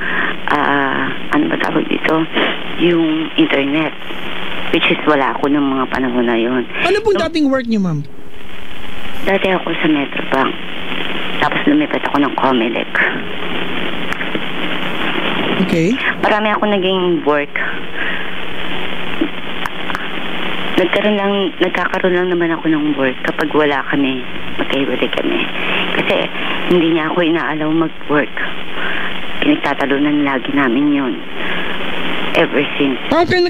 ano ba tawag dito? Yung internet. Which is wala ako ng mga panahon na yun. Ano pong dating work niyo, ma'am? Dati ako sa Metrobank. Tapos lumipat ako ng Comelec. Okay. Marami ako naging work. Nagkakaroon lang naman ako ng work kapag wala kami, magkahiwalay kami. Kasi hindi niya ako inaalaw mag-work. Pinagtatalunan lagi namin yun. Ever since. Okay,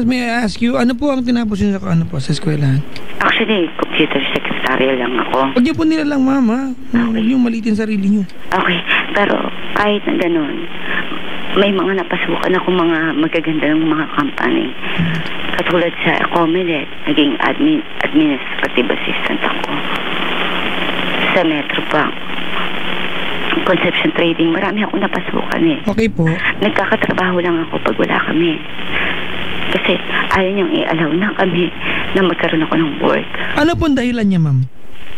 may I ask you, ano po ang tinapos niyo sa eskwelahan? Actually, computer secretary lang ako. Huwag niyo po nila lang, ma'am, ha? Huwag niyo malitin sarili niyo. Okay, pero kahit na ganun, may mga napasukan ako mga magaganda ng mga company. Katulad sa Comelec, naging administrative assistant ako. Sa Metrobank, Conception Trading, marami ako napasukan Okay po. Nagkakatrabaho lang ako pag wala kami. Kasi ayaw niyang i-allow na kami na magkaroon ako ng work. Ano pong dahilan niya, ma'am?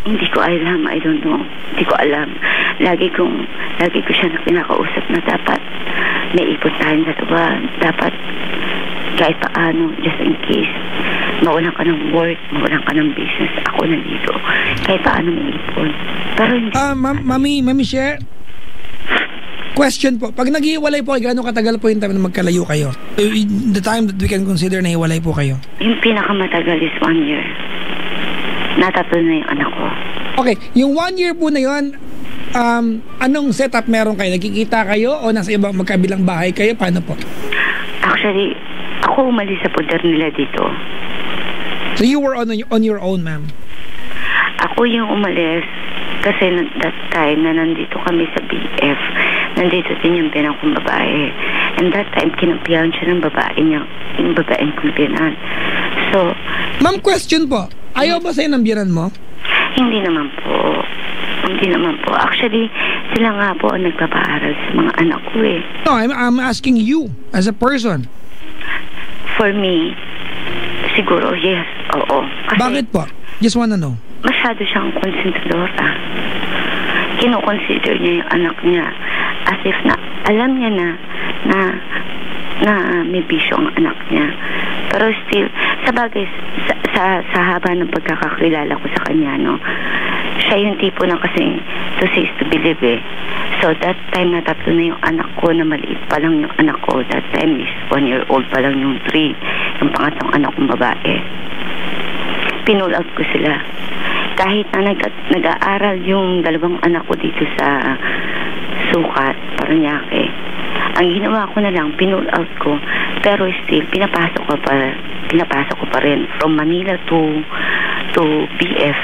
Hindi ko alam, I don't know. Hindi ko alam. Lagi ko siya na pinakausap na dapat may ipon tayo sa tuwa. Dapat kahit paano, just in case, mawalan ka ng work, mawalan ka ng business, ako nandito. Kahit paano may ipon. Pero hindi. Mami Share, question po. Pag naghiwalay po, gano'ng katagal po yung time na magkalayo kayo? The time that we can consider na hiwalay po kayo? Yung pinakamatagal is 1 year. Natatlo na yung anak ko. Okay, yung 1 year po na yun, anong setup meron kayo? Nagkikita kayo o nasa ibang magkabilang bahay kayo? Paano po? Actually, ako umalis sa poder nila dito. So you were on your own, ma'am? Ako yung umalis kasi that time na nandito kami sa BF, nandito din yung pinang kong babae. And that time, kinampihan siya ng babae niya, yung babaeng kumpinan. So, Ma'am, question po. Ayaw ba sa'yo ng biyanan mo? hindi naman po. Hindi naman po. Actually, sila nga po ang nagpapaaral sa mga anak ko eh. No, I'm asking you as a person. For me, siguro, yes, oo. Kasi Bakit po? Just wanna know. masyado siyang konsentradora. Kino-consider niya yung anak niya as if na alam niya na may bisyo ang anak niya. Pero still, sa bagay, sa haba ng pagkakakilala ko sa kanya, no, siya yung tipo na kasi to say is to believe eh. So that time na 3 na yung anak ko, na maliit pa lang yung anak ko. That time is 1 year old pa lang yung 3, yung pangatlong anak kong babae. Pinull out ko sila. Kahit na nag-aaral yung 2 anak ko dito sa Sukat, Parañaque, ang ginawa ko na lang, pinull out ko. Pero still, pinapasok ko pa rin from Manila to BF.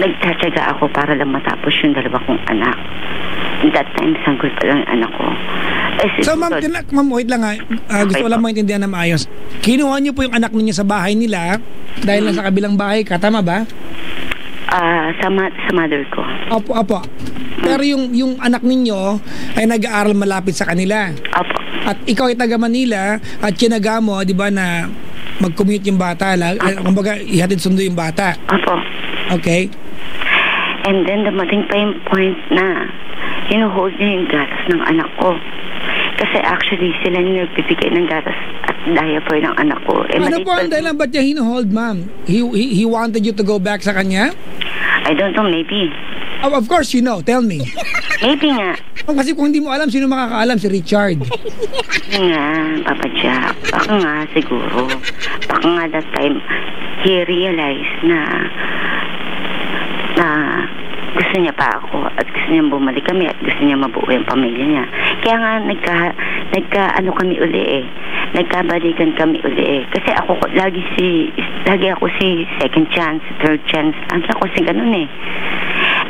Nagtatsaga ako para lang matapos yung 2 kong anak. That time, sanggol pa lang yung anak ko. So ma'am, wait lang ha. Gusto ko lang maintindihan na maayos. Kinuha niyo po yung anak ninyo sa bahay nila dahil nasa kabilang bahay ka, tama ba? Sa mother ko. Opo. Pero yung anak ninyo ay nag-aaral malapit sa kanila. Opo. At ikaw ay taga Manila at kinaga mo, di ba, na mag-commute yung bata. Kumbaga, ihatid sundo yung bata. Opo. Okay. And then, dumating pa yung point na hinuhold niya yung gatas ng anak ko. Kasi actually, sila yung nagbibigay ng gatas at diaper ng anak ko. Ano po ang dahilan ba't niya hinuhold, ma'am? He wanted you to go back sa kanya? I don't know, maybe. Oh, of course you know. Tell me. Maybe nga. Kasi kung hindi mo alam, sino makakaalam? Si Richard. Maybe nga, Papa Jack. Baka nga, siguro. Baka nga that time, he realized na gusto niya pa ako at gusto niya bumalik kami at gusto niya mabuo yung pamilya niya. Kaya nga nagka kami uli eh. Nagkabalikan kami uli eh. Kasi lagi ako si second chance, third chance. Lagi ako si ganun eh.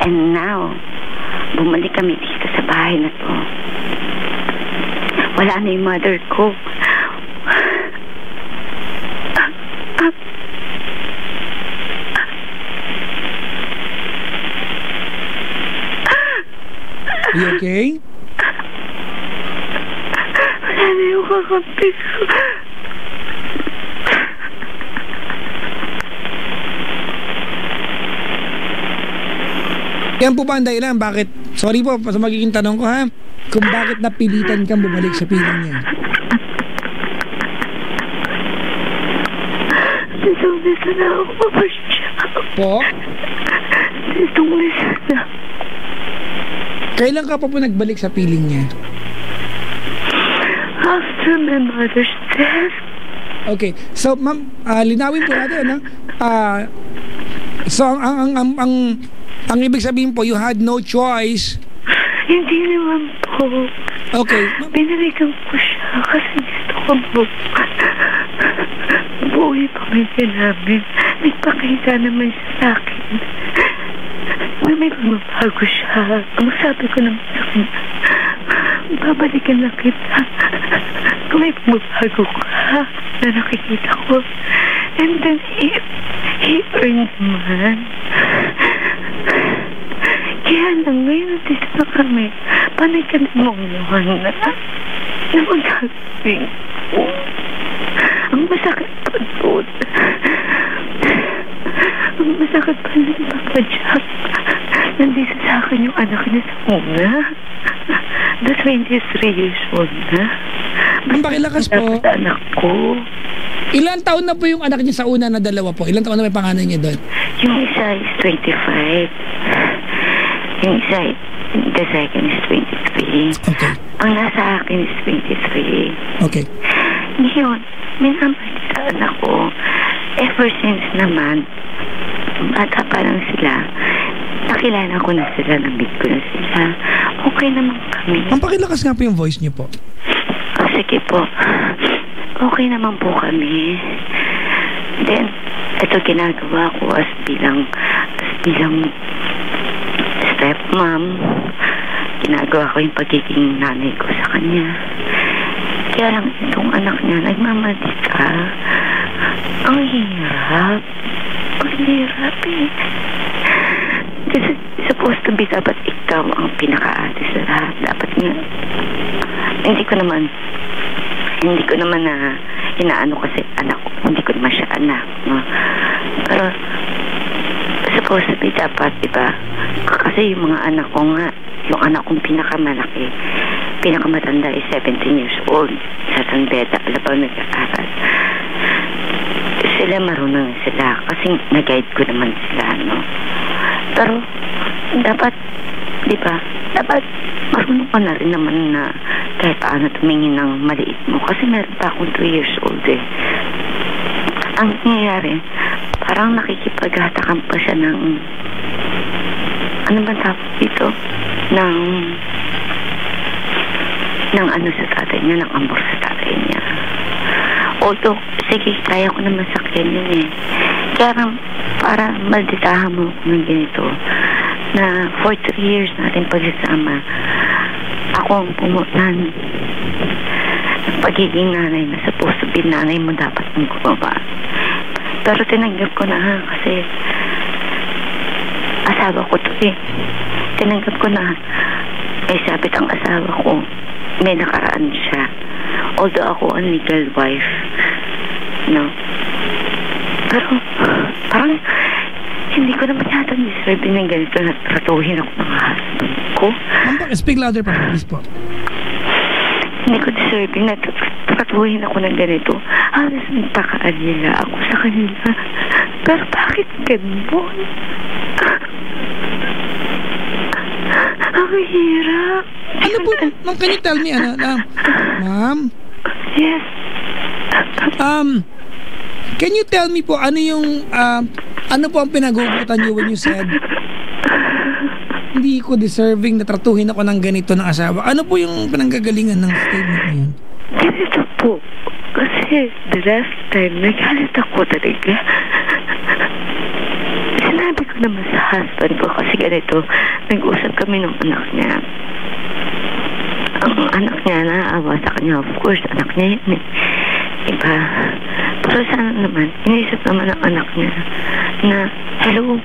And now, bumalik kami dito sa bahay na to. Wala na yung mother ko. Are you okay? Wala na yung kakampi ko. Yan po ba ang dahilan? Bakit? Sorry po sa magiging tanong ko ha. Kung bakit napilitan kang bumalik sa piling niya? Nito na ako, Papa Jack. Po? Nito na. Kailan ka pa po nagbalik sa piling niya? After my mother's death. Okay. So, ma'am, linawin po natin, so, ang ibig sabihin po, you had no choice. Hindi naman po. Okay. Binalikan ko siya kasi gusto ko buo yung pamilya namin. Nagpakita naman siya sa akin na may pagbabago siya. Ang sabi ko naman sa kanya, babalikan lang kita kung may pagbabago ka na nakikita ko. And then he earned naman. Kaya lang ngayon dito na kami, panay ka namang naman na magagawin ko. Ang masakit pa doon. Ang masakit pa ng Papa Jack. Nandito sa akin yung anak niya sa una. Na 23 years old na. Ang pakilakas po. Sa anak ko. Ilan taon na po yung anak niya sa una na 2 po? Ilan taon na may panganay niya doon? Yung isa is 25. Yung isa, the second is 23. Okay. Ang nasa akin is 23. Okay. Ngayon, minamahal sa anak ko. Ever since naman, bata pa lang sila, nakilala ko na sila, nabit ko na sila. Okay naman kami. Ang pakilakas nga po yung voice niyo po. Sige po. Okay naman po kami. Then, ito ginagawa ko as bilang stepmom. Ginagawa ko yung pagiging nanay ko sa kanya. Kaya lang itong anak niya, nagmamadika. Ang hirap. Ang hirap eh. Kasi supposed to be dapat ikaw ang pinaka-ate sa lahat. Dapat nga. Hindi ko naman na inaano kasi anak ko. Hindi ko naman siya anak. No? Pero supposed to be dapat, diba? Kasi yung mga anak ko nga, yung anak kong pinakamatanda is 17 years old sa San Beda, Alabang nag-aaral. Sila marunong sila kasi nag-guide ko naman sila, no? Pero dapat, di ba, dapat marunong ka na rin naman na kahit paano tumingin ng maliit mo kasi meron pa akong 2 years old eh. Ang nangyayari, parang nakikipaghatakan pa siya ng ano ba tawag dito? ng ano sa tatay niya, ng amor sa tatay niya. Although, sige, kaya ko naman sakyan yun eh. Kaya para malditahan mo ng ganito, na for 3 years natin pagsasama, ako ang pumunan ng pagiging nanay na supposed to be nanay mo dapat mong gumawa. Pero tinanggap ko na kasi asawa ko to eh. Tinanggap ko na may sabit ang asawa ko. May nakaraan siya. Although ako ang legal wife. No? Pero parang hindi ko naman yata deserve ng ganito na tratuhin ako ng husband ko. Speak louder pa, please po. Hindi ko deserve na tratuhin ako ng ganito. Halos nagpakaalila ako sa kanila. Pero bakit ganun? Ang hirap. Ano po, ma'am, can you tell me, ma'am? Yes. Can you tell me po, ano yung, ano po ang pinagugutan niyo when you said, hindi ko deserving na tratuhin ako ng ganito ng asawa? Ano po yung pinanggagalingan ng statement niyo yun? Ganito po. Kasi the last time, nagalit ako talaga. Sinabi ko naman sa husband ko kasi ganito, nag-usap kami ng anak niya. Ang anak niya naawa sa kanya, of course, anak niya yun eh. Diba? Pero sana naman, inisip naman ng anak niya na, hello,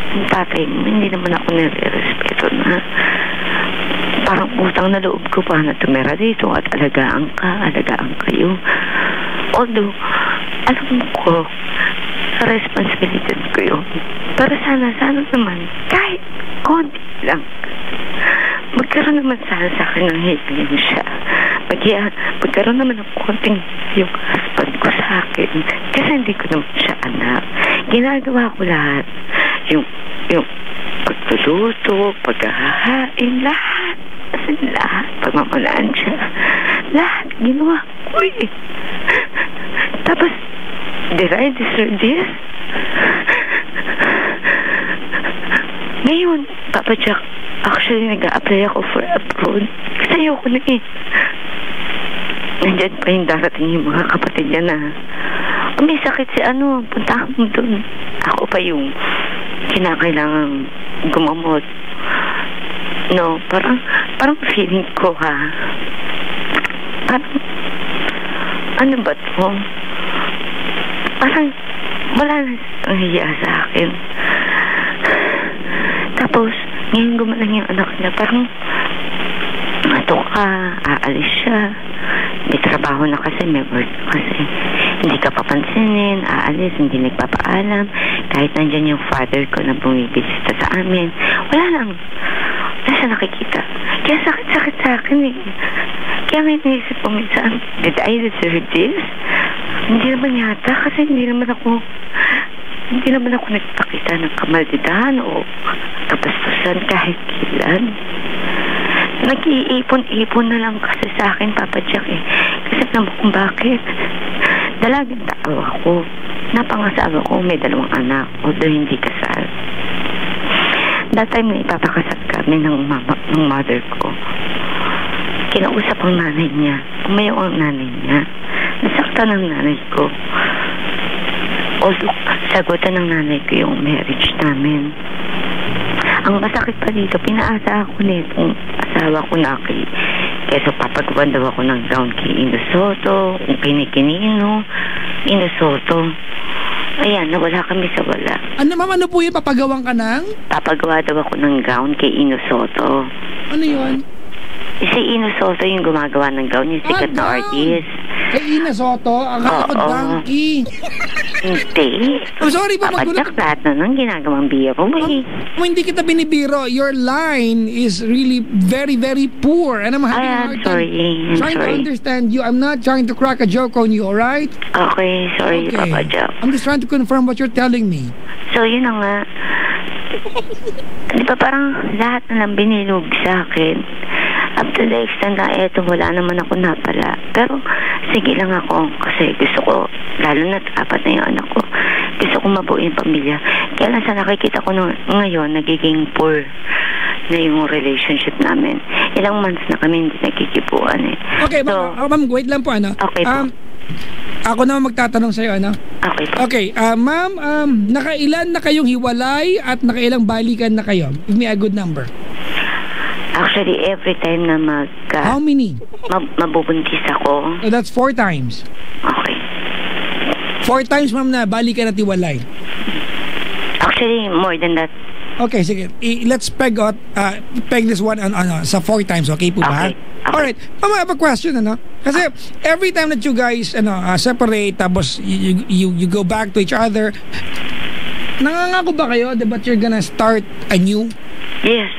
yung tatay mo, hindi naman ako nire-respeto na parang utang na loob ko pa na tumira dito at alagaan kayo. Although, alam ko, sa responsibilidad ko yun. Pero sana naman, kahit konti lang, magkaroon naman sana sa akin ng hiling siya. Magkaroon naman ng konting yung husband ko sa akin. Kasi hindi ko naman siya anak. Ginagawa ko lahat. Yung pagluluto, paghahain, lahat. Kasi lahat, pagmamalaan siya. Lahat, ginawa ko eh. Tapos, did I deserve this? Ngayon, Papa Jack, actually nag-a-apply ako for abroad. Kasi ayoko na eh. Nandiyan pa yung darating yung mga kapatid niya na may sakit si puntahan mo dun. Ako pa yung kinakailangan gumamot. No, parang feeling ko parang ano ba to? Parang wala na ang hiya sa akin. Tapos ngayon gumalang yung anak niya, parang aalis siya, may trabaho na kasi, may work kasi, hindi ka papansinin, aalis, hindi nagpapaalam, kahit nandyan yung father ko na bumibisita sa amin, wala siya nakikita. Kaya sakit sa akin eh. Kaya may naisip ko minsan, did I deserve this? Hindi naman yata, kasi hindi naman ako nagpakita ng kamalditan o kapastusan kahit kailan. Nag-iipon-ipon na lang kasi sa akin, Papa Jack eh. Kasi naman kung bakit. Dalagang tao ako. Napangasawa ko, may 2 anak, although hindi kasal. That time na ipapakasal kami ng mother ko. Kinausap ang nanay niya. Umayaw ang nanay niya. Nasaktan ang nanay ko. although sagutan ng nanay ko yung marriage namin. Ang masakit pa dito, pinaasa ako nitong asawa ko na kesa papagawan daw ako ng gown kay Ino Soto, kung kinikinino, Ino Soto. Ayan, nawala kami sa wala. Ano ma'am, ano po yun? Papagawan ka ng? Papagawa daw ako ng gown kay Ino Soto. Ano yun? Si Ino Soto yung gumagawa ng gown, yung sikat na gown. artist. Kay Ina Soto? Akala ko donkey. Hindi. I'm sorry po, Papadyak lahat na nang ginagawang biro mo eh. Hindi kita binibiro. Your line is really very, very poor. And I'm having a hard time I'm trying to sorry. understand you. I'm not trying to crack a joke on you, alright? Okay, sorry, Papa Jack. I'm just trying to confirm what you're telling me. So, yun na nga. Di ba parang lahat na lang binilog sa akin. Up to the extent na eto, wala naman ako napala. Pero, sige lang ako. Kasi gusto ko, lalo na apat na yung anak ko, gusto ko mabuo yung pamilya. Kaya lang sa nakikita ko ngayon, nagiging poor na yung relationship namin. Ilang months na kami hindi nagkikipuan eh. Okay, So, ma'am, wait lang po, ano? Okay po. Ako na magtatanong sa'yo, ano? Okay po. Okay, ma'am, nakailan na kayong hiwalay at nakailang balikan na kayo? Give me a good number. Actually, every time na How many? mabubuntis ako. So that's 4 times. Okay. 4 times, ma'am, na balikan at hiwalay. Actually, more than that. Okay, sige. Let's peg this one sa 4 times, okay po ba? Okay. Alright. Ma'am, I have a question, ano? Kasi every time that you guys separate, tapos you go back to each other, nangangako ba kayo that you're gonna start anew? Yes.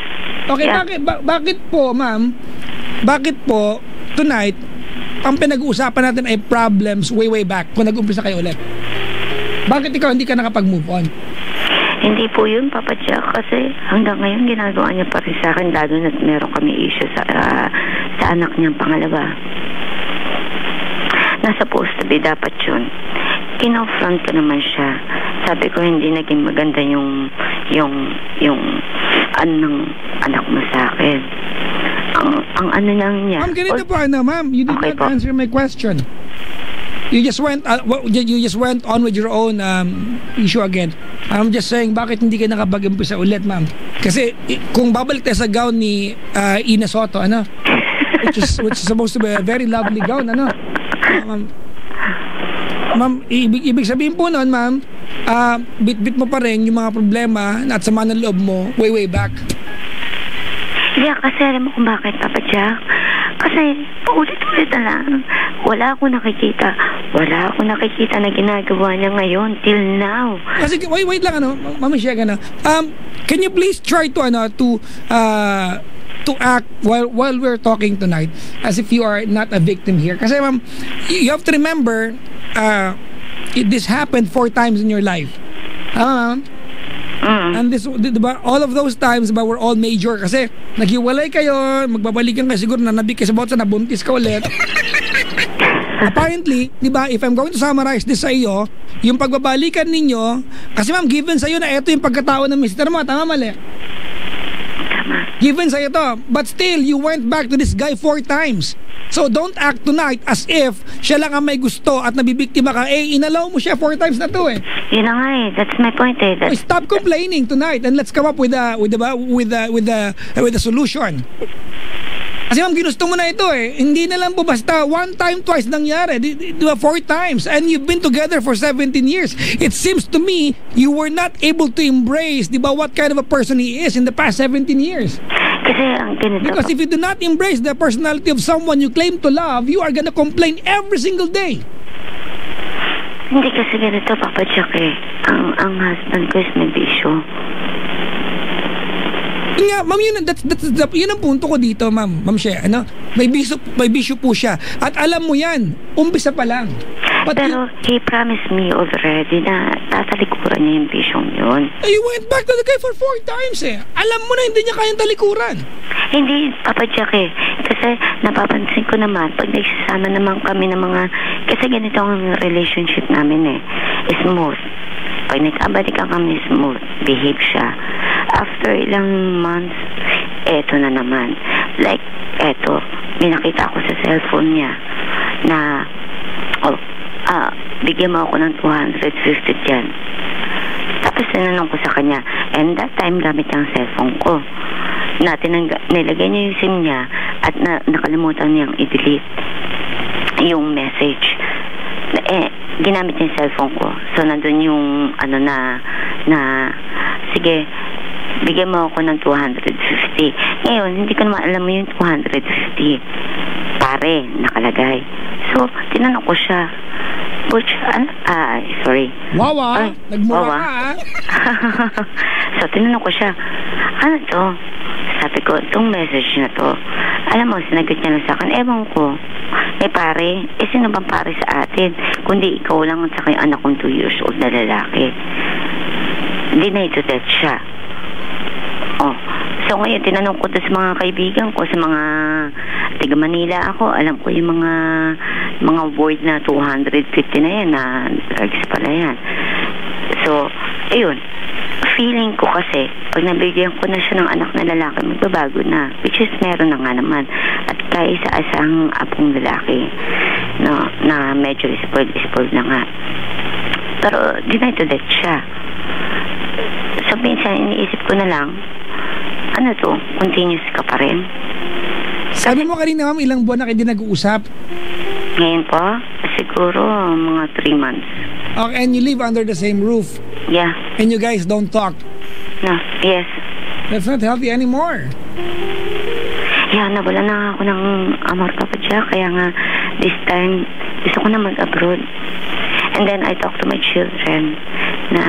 Okay, Yeah. bakit po, ma'am? Bakit po tonight ang pinag-uusapan natin ay problems way back kung nag-umpisa kayo ulit? Bakit ikaw hindi ka nakapag-move on? Hindi po yun, Papa Jack, kasi hanggang ngayon ginagawa niya pa rin sa akin, lalo na meron kami issue sa anak niyang pangalawa. Nasa post to be dapat yun. Kinofront ko naman siya. Sabi ko hindi naging maganda yung ng anak mo sa akin. Ang ano lang niya. Ma'am, ganito po, ma'am, you did Okay not po. answer my question. You just went on with your own issue again. I'm just saying, bakit hindi ka nakapag-umpisa ulit, ma'am? Kasi kung babalik tayo sa gown ni Ina Soto, ano? Which is supposed to be a very lovely gown, ano? Ma'am, ibig sabihin po noon, ma'am, bit-bit mo pa rin yung mga problema at sama ng loob mo way back. Yeah, kasi alam mo kung bakit, Papa Jack? Kasi paulit-ulit na lang. Wala akong nakikita na ginagawa niya ngayon till now. Kasi wait lang, ano, Ma'am Michelle, ano, can you please try to act while we're talking tonight as if you are not a victim here? Kasi ma'am, you have to remember, this happened 4 times in your life. And this, diba, all of those times, diba, were all major kasi naghiwalay kayo, magbabalikan kayo, siguro nanabik kayo sa bawat sa nabuntis ka ulit. Apparently, diba, if I'm going to summarize this sa iyo, yung pagbabalikan ninyo, kasi ma'am, given sa iyo na ito yung pagkatao ng mister mo, tama mali? Given sa iyo to, but still, you went back to this guy 4 times. So don't act tonight as if siya lang ang may gusto at nabibiktima ka. Inalaw mo siya 4 times na to eh. Yun na nga eh. That's my point eh. Stop complaining tonight and let's come up with a solution. Kasi ma'am, ginusto mo na ito eh. Hindi na lang po basta 1 time, twice nangyari. 4 times. And you've been together for 17 years. It seems to me you were not able to embrace, diba, what kind of a person he is in the past 17 years. Kasi ang ganito. Because if you do not embrace the personality of someone you claim to love, you are gonna complain every single day. Hindi kasi ganito, Papa Jack eh. Ang husband ko is may bisyo. Yeah, ma'am, yun ang punto ko dito, ma'am Shea, ano? May bisyo po siya. At alam mo yan, umpisa pa lang. Pero he promised me already na tatalikuran niya yung bisyong yun. You went back to the guy for 4 times eh. Alam mo na hindi niya kayang talikuran. Hindi, Papa Jack eh. Kasi napapansin ko naman, pag nagsasama naman kami ng mga, kasi ganito ang relationship namin eh. Smooth. Pag nagkabalikan kami smooth, behave siya. After ilang months, eto na naman. Like, eto, may nakita ko sa cellphone niya na, bigyan mo ako ng 250 dyan. Tapos tinanong ko sa kanya, and that time gamit niya ang cellphone ko. Nilagay niya yung SIM niya at nakalimutan niyang i-delete yung message. Ginamit niya yung cellphone ko. So, nandun yung sige, bigyan mo ako ng 250. Ngayon, hindi ko naman alam mo yung 250. Pare, nakalagay. So, tinanong ko siya, Butch, sorry. Wawa, nagmura ka ha? So, tinanong ko siya, ano to? Sabi ko, itong message na to, alam mo, sinagot niya lang sa akin, ewan ko, pare, sino bang pare sa atin? Kundi ikaw lang at saka yung anak kong 2 years old na lalaki. Denied to death siya. So ngayon, tinanong ko to sa mga kaibigan ko, sa mga taga Manila ako, alam ko yung mga word na 250 na yan, na drugs pala yan. So, ayun, feeling ko kasi, pag nabigyan ko na siya ng anak na lalaki, magbabago na. Which is, meron na nga naman. At kaisa-asang apong lalaki, no, na medyo spoiled na nga. Pero, denied to death siya. So, minsan, iniisip ko na lang, ano to, continuous ka pa rin? Sabi mo kanina, ma'am, ilang buwan na kayo din nag-uusap? Ngayon po, siguro mga 3 months. Okay, and you live under the same roof? Yeah. And you guys don't talk? No, yes. That's not healthy anymore. Yeah, nawala na ako ng amor papadya, kaya nga this time, gusto ko na mag-abroad. And then I talk to my children na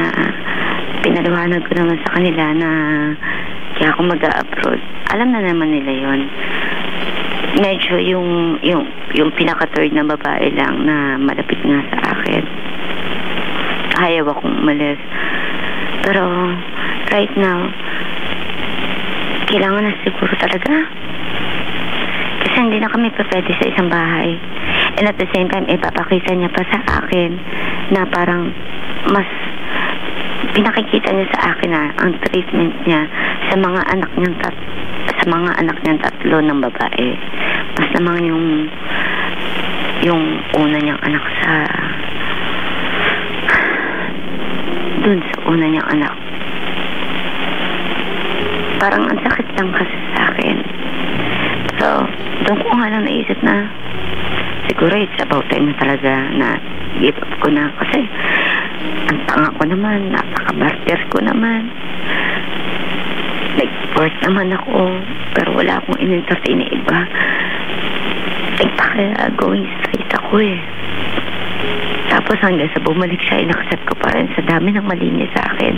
pinaliwanag ko naman sa kanila na kaya ako mag-abroad. Alam na naman nila yon. Medyo yung pinaka-third na babae lang na malapit nga sa akin. Ayaw akong umalis. Pero right now, kailangan na siguro talaga. Kasi hindi na kami pwede sa isang bahay. And at the same time, ipapakita niya pa sa akin na parang mas pinakikita niya sa akin na ang treatment niya sa mga anak niyang tatlo ng babae. Mas naman yung una niyang anak dun sa una niyang anak. Parang ang sakit lang kasi sa akin. So, doon ko nga lang naisip na siguro it's about time na talaga na give up ko na kasi ang tanga ko naman, napaka-barter ko naman. Nag-work naman ako, pero wala akong in-entertain na iba. Kaya going straight ako eh. Tapos hanggang sa bumalik siya, inaccept ko pa rin sa dami ng mali niya sa akin.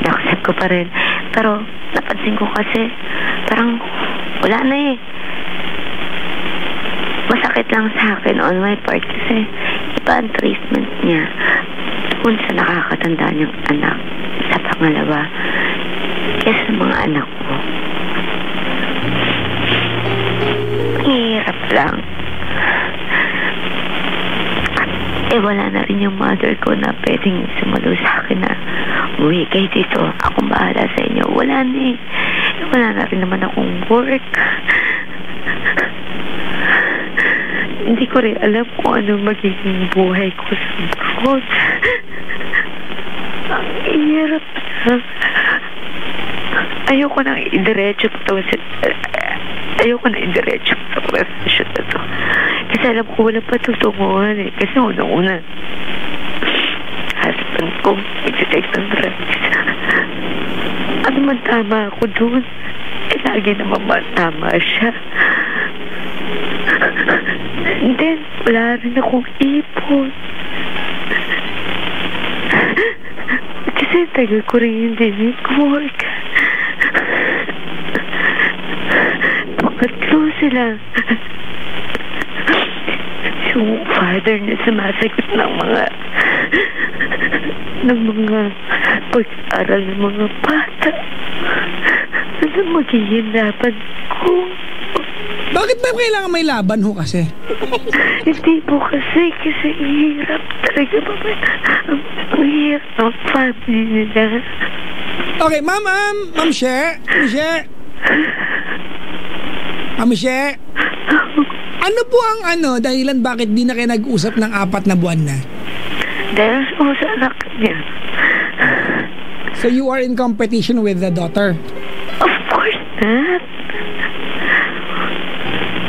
Inaccept ko pa rin. Pero napansin ko kasi, parang wala na eh. Masakit lang sa akin on my part kasi iba ang treatment niya kung sa nakakatanda niyang anak sa pangalawa kesa mga anak ko. Hirap lang. Wala na rin yung mother ko na pwedeng sumalo sa akin na uwi kayo dito, akong bahala sa inyo. Wala na eh. Wala na rin naman akong work. Hindi ko rin alam kung ano magiging buhay ko sa abroad. Ang hirap na. Ayoko nang idiretso pa ayoko na idiretso sa profession na to. Kasi alam ko wala pa tutunguhan eh. Kasi unang-una, husband ko, nag-take ng drugs. Ano man tama ako doon? Lagi naman tama siya. And then, wala rin akong ipon. Kasi tagal ko rin hindi work. Pangatlo sila. Yung father niya sumasagot ng mga pag-aaral ng mga bata. Ano magiging laban ko? Bakit ba kailangan may laban ho kasi? Hindi po kasi hirap talaga ba? Ang hirap ng family nila. Okay, Ma'am She. Ma'am She. Ano po ang dahilan bakit di na kayo nag-usap ng 4 na buwan na? Dahil sa anak niya. So you are in competition with the daughter? Of course not.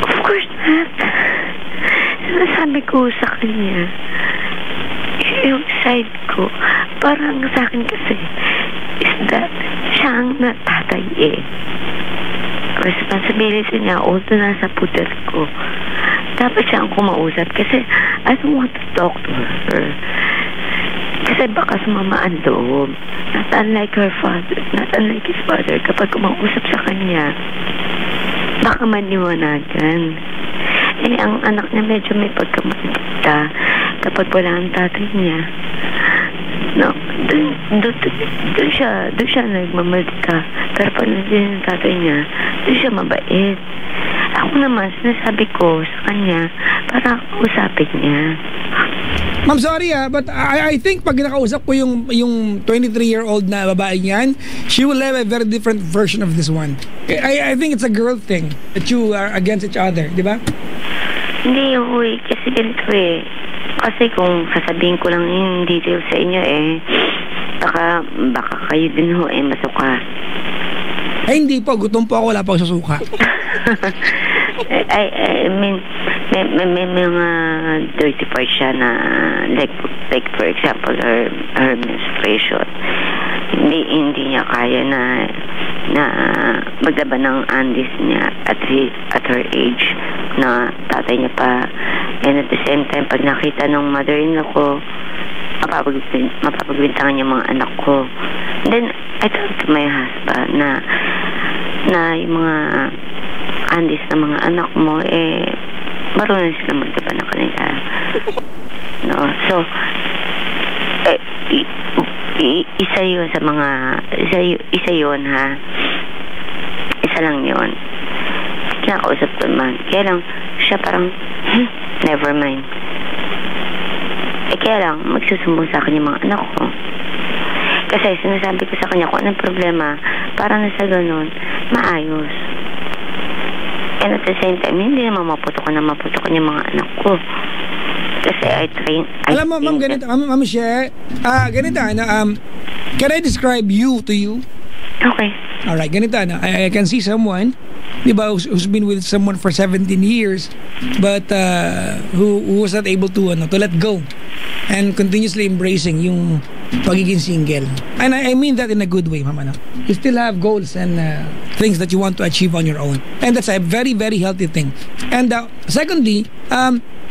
Of course not. Sinasabi ko sa kanya, yung side ko, parang sa akin kasi, is that siya ang natatay eh. Responsibility niya, although nasa puder ko, dapat siya ang kumausap kasi I don't want to talk to her. Kasi baka sumama ang loob. Not unlike her father, not unlike his father, kapag kumausap sa kanya, baka maniwanagan. Eh, ang anak niya medyo may pagkamatita kapag wala ang tatay niya. No, doon siya nagmamalita. Pero pag nandiyan ang tatay niya, doon siya mabait. Ako naman, sinasabi ko sa kanya, para usapin niya. Ma'am, sorry but I think pag nakausap ko yung 23-year-old na babae niyan, she will have a very different version of this one. I think it's a girl thing that you are against each other, di ba? Hindi, kasi ganito eh. Kasi kung sasabihin ko lang yung details sa inyo baka kayo din masuka. Ay, hindi po. Gutom po ako. Wala pa ako susuka. I mean, may mga dirty parts siya na like for example, her menstruation. Hindi niya kaya na maglaban ng undies niya at her age na tatay niya pa. And at the same time, pag nakita ng mother-in-law ko, mapapagbintangan niya mga anak ko. And then, I told to my husband na yung mga undies ng mga anak mo, marunong sila maglaban ng kanila. No? So, isa yun sa mga isa yun ha, isa lang yun. Kinakausap ko naman, kaya lang siya parang never mind. Kaya lang magsusumbong sa akin yung mga anak ko kasi sinasabi ko sa kanya kung anong problema para na sa ganun maayos. And at the same time, hindi naman maputokan yung mga anak ko. Kasi I train. Alam mo, ma'am, ganito, ma'am Shea, ganito, can I describe you to you? Okay. Alright, ganito, I can see someone, di ba, who's been with someone for 17 years, but who was not able to let go and continuously embracing yung pagiging single. And I mean that in a good way, ma'am. You still have goals and things that you want to achieve on your own. And that's a very, very healthy thing. And secondly,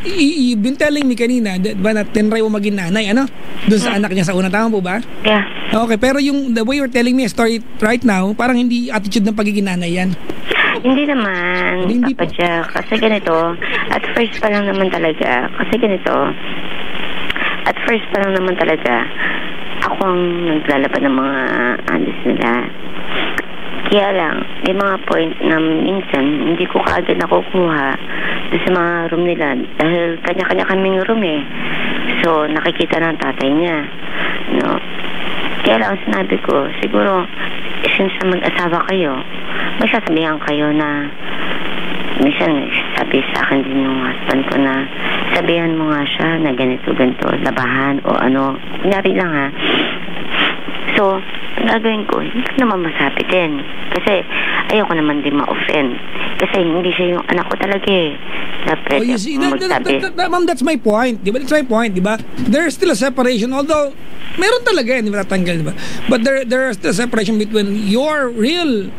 you've been telling me kanina na tinry mo maging nanay, doon sa anak niya sa una, tama po ba? Yeah. Okay, pero the way you're telling me a story right now, parang hindi attitude ng pagiging nanay yan. Hindi naman, hindi Papa Jack. Kasi ganito, at first pa lang naman talaga, ako ang naglalaban ng mga alis nila. Kaya lang, may mga point na minsan hindi ko kaagad nakukuha sa mga room nila dahil kanya-kanya kaming room eh. So, nakikita ng tatay niya. No? Kaya lang sinabi ko, siguro, since mag-asawa kayo, may sasabihan kayo na minsan sabi sa akin din yung husband ko na sabihan mo nga siya na ganito, labahan o ano. Kunyari lang ha. So, ang gagawin ko, hindi ko naman masabi din. Kasi, ayoko naman din ma-offend. Kasi hindi siya yung anak ko talaga eh. Oh, you see, ma'am, that's my point. Diba? That's my point, diba? There's still a separation, although, meron talaga yan, tatanggal, diba? But there's still a separation between your real,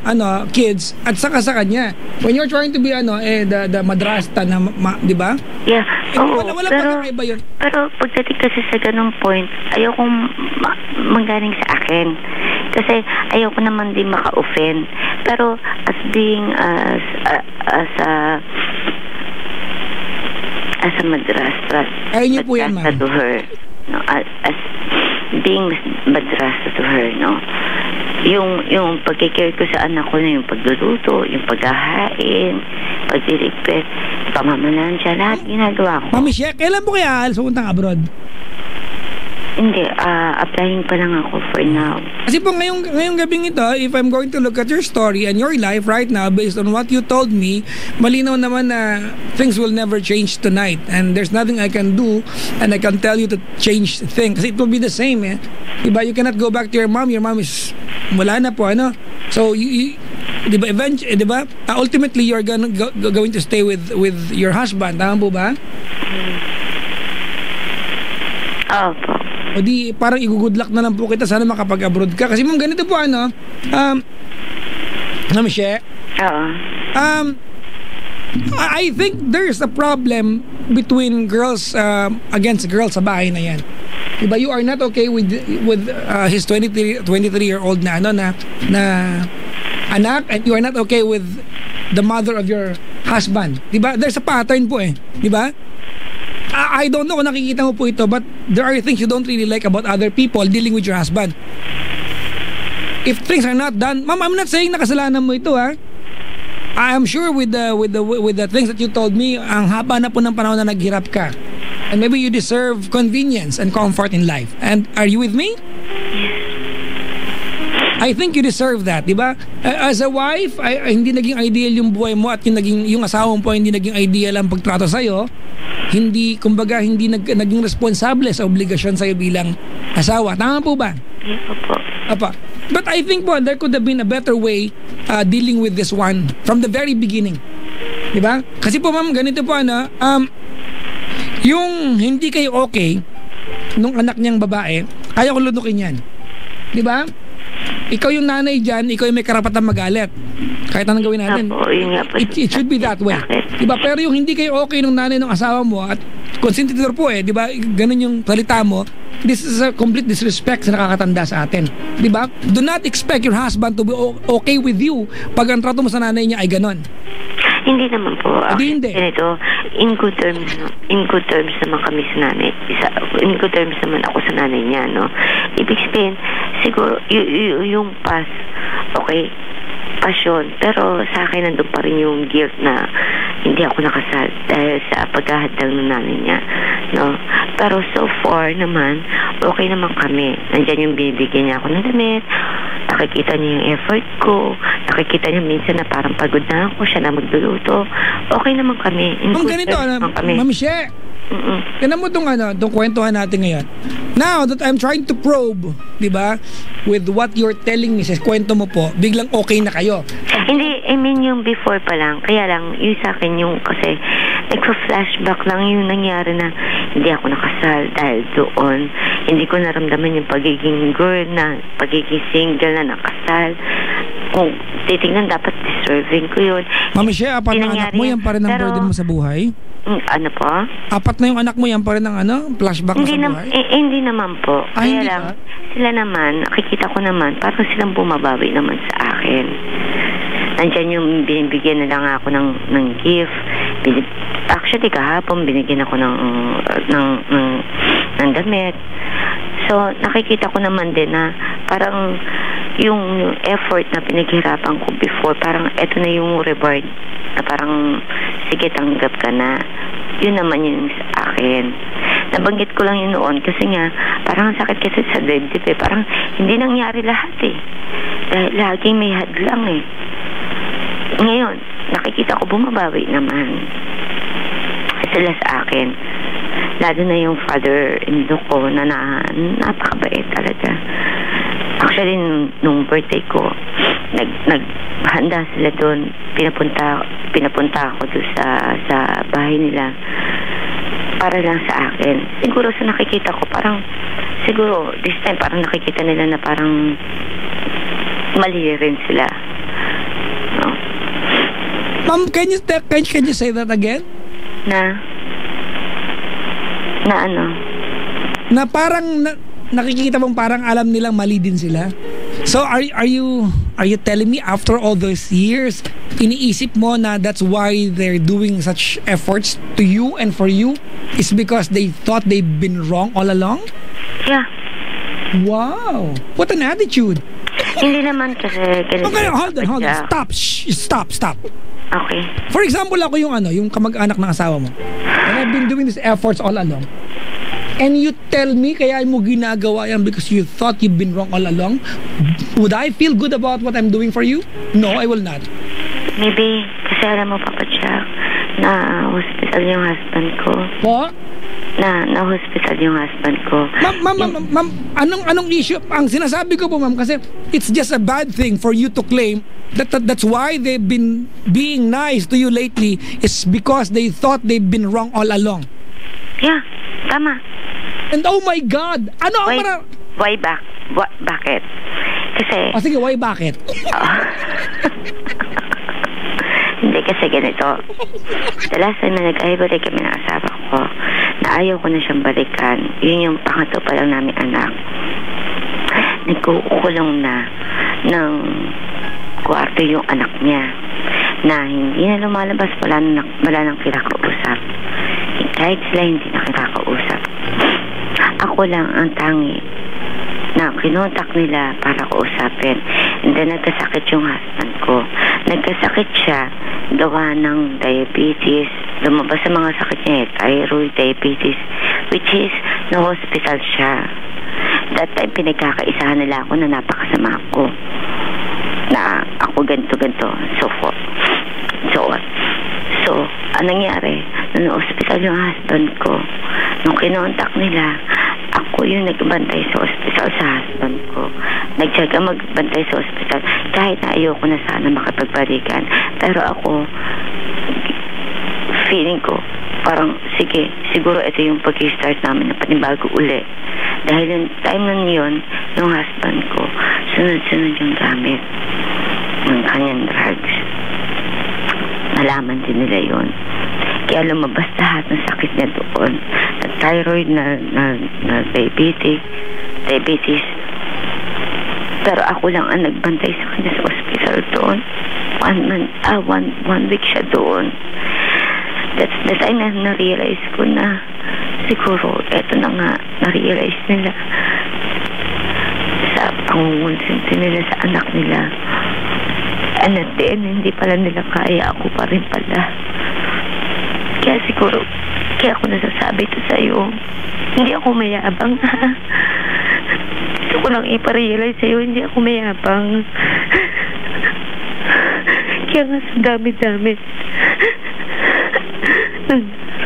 kids at saka sa kanya. When you're trying to be, the madrasta na, diba? Yeah. Oo, wala pagkakaiba yun. Pero pagdating kasi sa ganung point, ayokong manggaling sa akin. Kasi ayoko naman din maka-offend. Pero as being as a madrasta, ayun niyo po yan, ma'am. To her, no, as being madrasta to her, no. Yung pagkikare ko sa anak ko na yung pagluluto, yung paghahain, pagdiligpit, pamamalan siya, lahat ginagawa ko. Mami Shea, kailan po kaya alis pupuntang abroad? Hindi, applying pa lang ako for now. Kasi po ngayong gabing ito, if I'm going to look at your story and your life right now based on what you told me, malinaw naman na things will never change tonight and there's nothing I can do and I can tell you to change things kasi it will be the same diba? You cannot go back to your mom is wala na po so you diba eventually diba ultimately you're going to stay with your husband, tama po ba? Opo. O di parang i-good luck na lang po kita, sana makapag-abroad ka kasi ma'am ganito po Michelle. Oo. I think there's a problem between girls against girls sa bahay na yan. Diba you are not okay with his 23-year-old na anak and you are not okay with the mother of your husband. Diba? There's a pattern po diba? I don't know kung nakikita mo po ito but there are things you don't really like about other people dealing with your husband. If things are not done, ma'am, I'm not saying nakasalanan mo ito I am sure with the things that you told me, ang haba na po ng panahon na naghirap ka. And maybe you deserve convenience and comfort in life. And are you with me? I think you deserve that, di ba? As a wife, hindi naging ideal yung buhay mo at yung asawa mo po hindi naging ideal ang pagtrato sa'yo. Hindi naging responsable sa obligasyon sa'yo bilang asawa. Tama po ba? Apa. But I think po, there could have been a better way dealing with this one from the very beginning. Di ba? Kasi po ma'am, ganito po yung hindi kayo okay nung anak niyang babae, kaya ko lunukin yan. Di ba? Ikaw yung nanay dyan, ikaw yung may karapatan magalit. Kahit anong gawin natin. It should be that way. Diba? Pero yung hindi kayo okay nung nanay ng asawa mo at consentidor po diba? Ganun yung salita mo. This is a complete disrespect sa nakakatanda sa atin. Diba? Do not expect your husband to be okay with you pag ang trato mo sa nanay niya ay ganon. Hindi naman po. Hindi. Ganito, in good terms naman kami sa nanay. In good terms naman ako sa nanay niya, no? Ibig sabihin, siguro, yung past, okay, passion. Pero sa akin, nandun pa rin yung guilt na hindi ako nakasal dahil sa paghahadlang ng nanay niya, no? Pero so far naman, okay naman kami. Nandiyan yung binibigyan niya ako ng damit, nakikita niya yung effort ko, nakikita niya minsan na parang pagod na ako, siya na magluluto. Okay naman kami. Ma'am, ganito, Ma'am She, Kailan mo itong kwentuhan natin ngayon? Now that I'm trying to probe, di ba, with what you're telling me sa kwento mo po, biglang okay na kayo. Hindi, I mean yung before pa lang. Kaya lang, yung sa akin yung kasi nagpa-flashback lang yung nangyari na hindi ako nakasal dahil doon. Hindi ko naramdaman yung pagiging girl na, pagiging single na nakasal. Kung titignan, dapat deserving ko yun. Mami Shea, apat na anak mo, yan pa rin ang burden mo sa buhay? Ano po? Apat na yung anak mo, yan pa rin ang flashback mo sa buhay? Hindi naman po. Kaya hindi lang, ba? sila naman, nakikita ko naman, parang silang bumabawi naman sa akin. Nandiyan yung binibigyan na lang ako ng gift. Actually, kahapon binigyan ako ng damit. So, nakikita ko naman din na parang yung effort na pinaghirapan ko before, parang eto na yung reward na parang sige, tanggap ka na. Yun naman yung sa akin. Nabanggit ko lang yun noon kasi nga parang sakit kasi sa dibdib eh. Parang hindi nangyari lahat eh. Dahil laging may hadlang eh. Ngayon, nakikita ko bumabawi naman sila sa akin. Lalo na yung father-in-law ko na napakabait talaga. Actually, nung birthday ko, naghanda sila doon. Pinapunta ako doon sa bahay nila para lang sa akin. Siguro sa nakikita ko, parang siguro this time parang nakikita nila na parang mali rin sila. No? Ma'am, can you say that again? Na ano? Na parang nakikita mong parang alam nilang mali din sila. So are you telling me after all those years, iniisip mo na that's why they're doing such efforts to you and for you is because they thought they've been wrong all along? Yeah. Wow. What an attitude. Hindi naman kasi ganito. Okay, hold on. Stop. Okay. For example, ako yung kamag-anak ng asawa mo. And I've been doing these efforts all along. and you tell me kaya mo ginagawa yan because you thought you've been wrong all along, would I feel good about what I'm doing for you? No, I will not. Maybe, kasi alam mo, Papa Jack, na hospital yung husband ko. Po? Na hospital yung husband ko. Ma'am, anong issue? Ang sinasabi ko po, ma'am, kasi it's just a bad thing for you to claim that's why they've been being nice to you lately is because they thought they've been wrong all along. Yeah, tama. And oh my God, ano ang bakit? Kasi... sige, why bakit? Hindi, kasi ganito. The last time na nag-ahiwalay kami ng asawa ko, na ayaw ko na siyang balikan. Yun yung pangatlo pa lang namin anak. Nagkukulong na ng kwarto yung anak niya na hindi na lumalabas, wala nang kinakausap. Kahit sila hindi na kinakausap. Ako lang ang tangi na kinontak nila para kausapin. And then nagkasakit yung husband ko. Nagkasakit siya gawa ng diabetes. Lumabas sa mga sakit niya, thyroid, diabetes, which is na-hospital siya. That time pinagkakaisahan nila ako na napakasama ko. Na ako ganito, so forth. So, anong nangyari? Nung hospital yung husband ko, nung kinontak nila, ako yung nagbantay sa hospital sa husband ko. Nagtsaga magbantay sa hospital kahit na ayoko na sana makipagbalikan. Pero ako, feeling ko, parang, sige, siguro ito yung pag-start namin na panibago uli. Dahil yung time na yun, yung husband ko, sunod-sunod yung gamit ng kanyang drugs. Nalaman din nila yun. Kaya lumabas lahat ng sakit niya doon. Na thyroid, na diabetes. Pero ako lang ang nagbantay sa kanya sa hospital doon. One week siya doon. That's the time na na-realize ko na siguro, eto na nga, na-realize nila sa pangungunsinti nila sa anak nila. And at the end, hindi pala nila kaya, ako pa rin pala. Kaya siguro, kaya ako nasasabi ito sa'yo. Hindi ako mayabang. Gusto ko lang iparealize sa'yo, hindi ako mayabang. Kaya nga sa dami-dami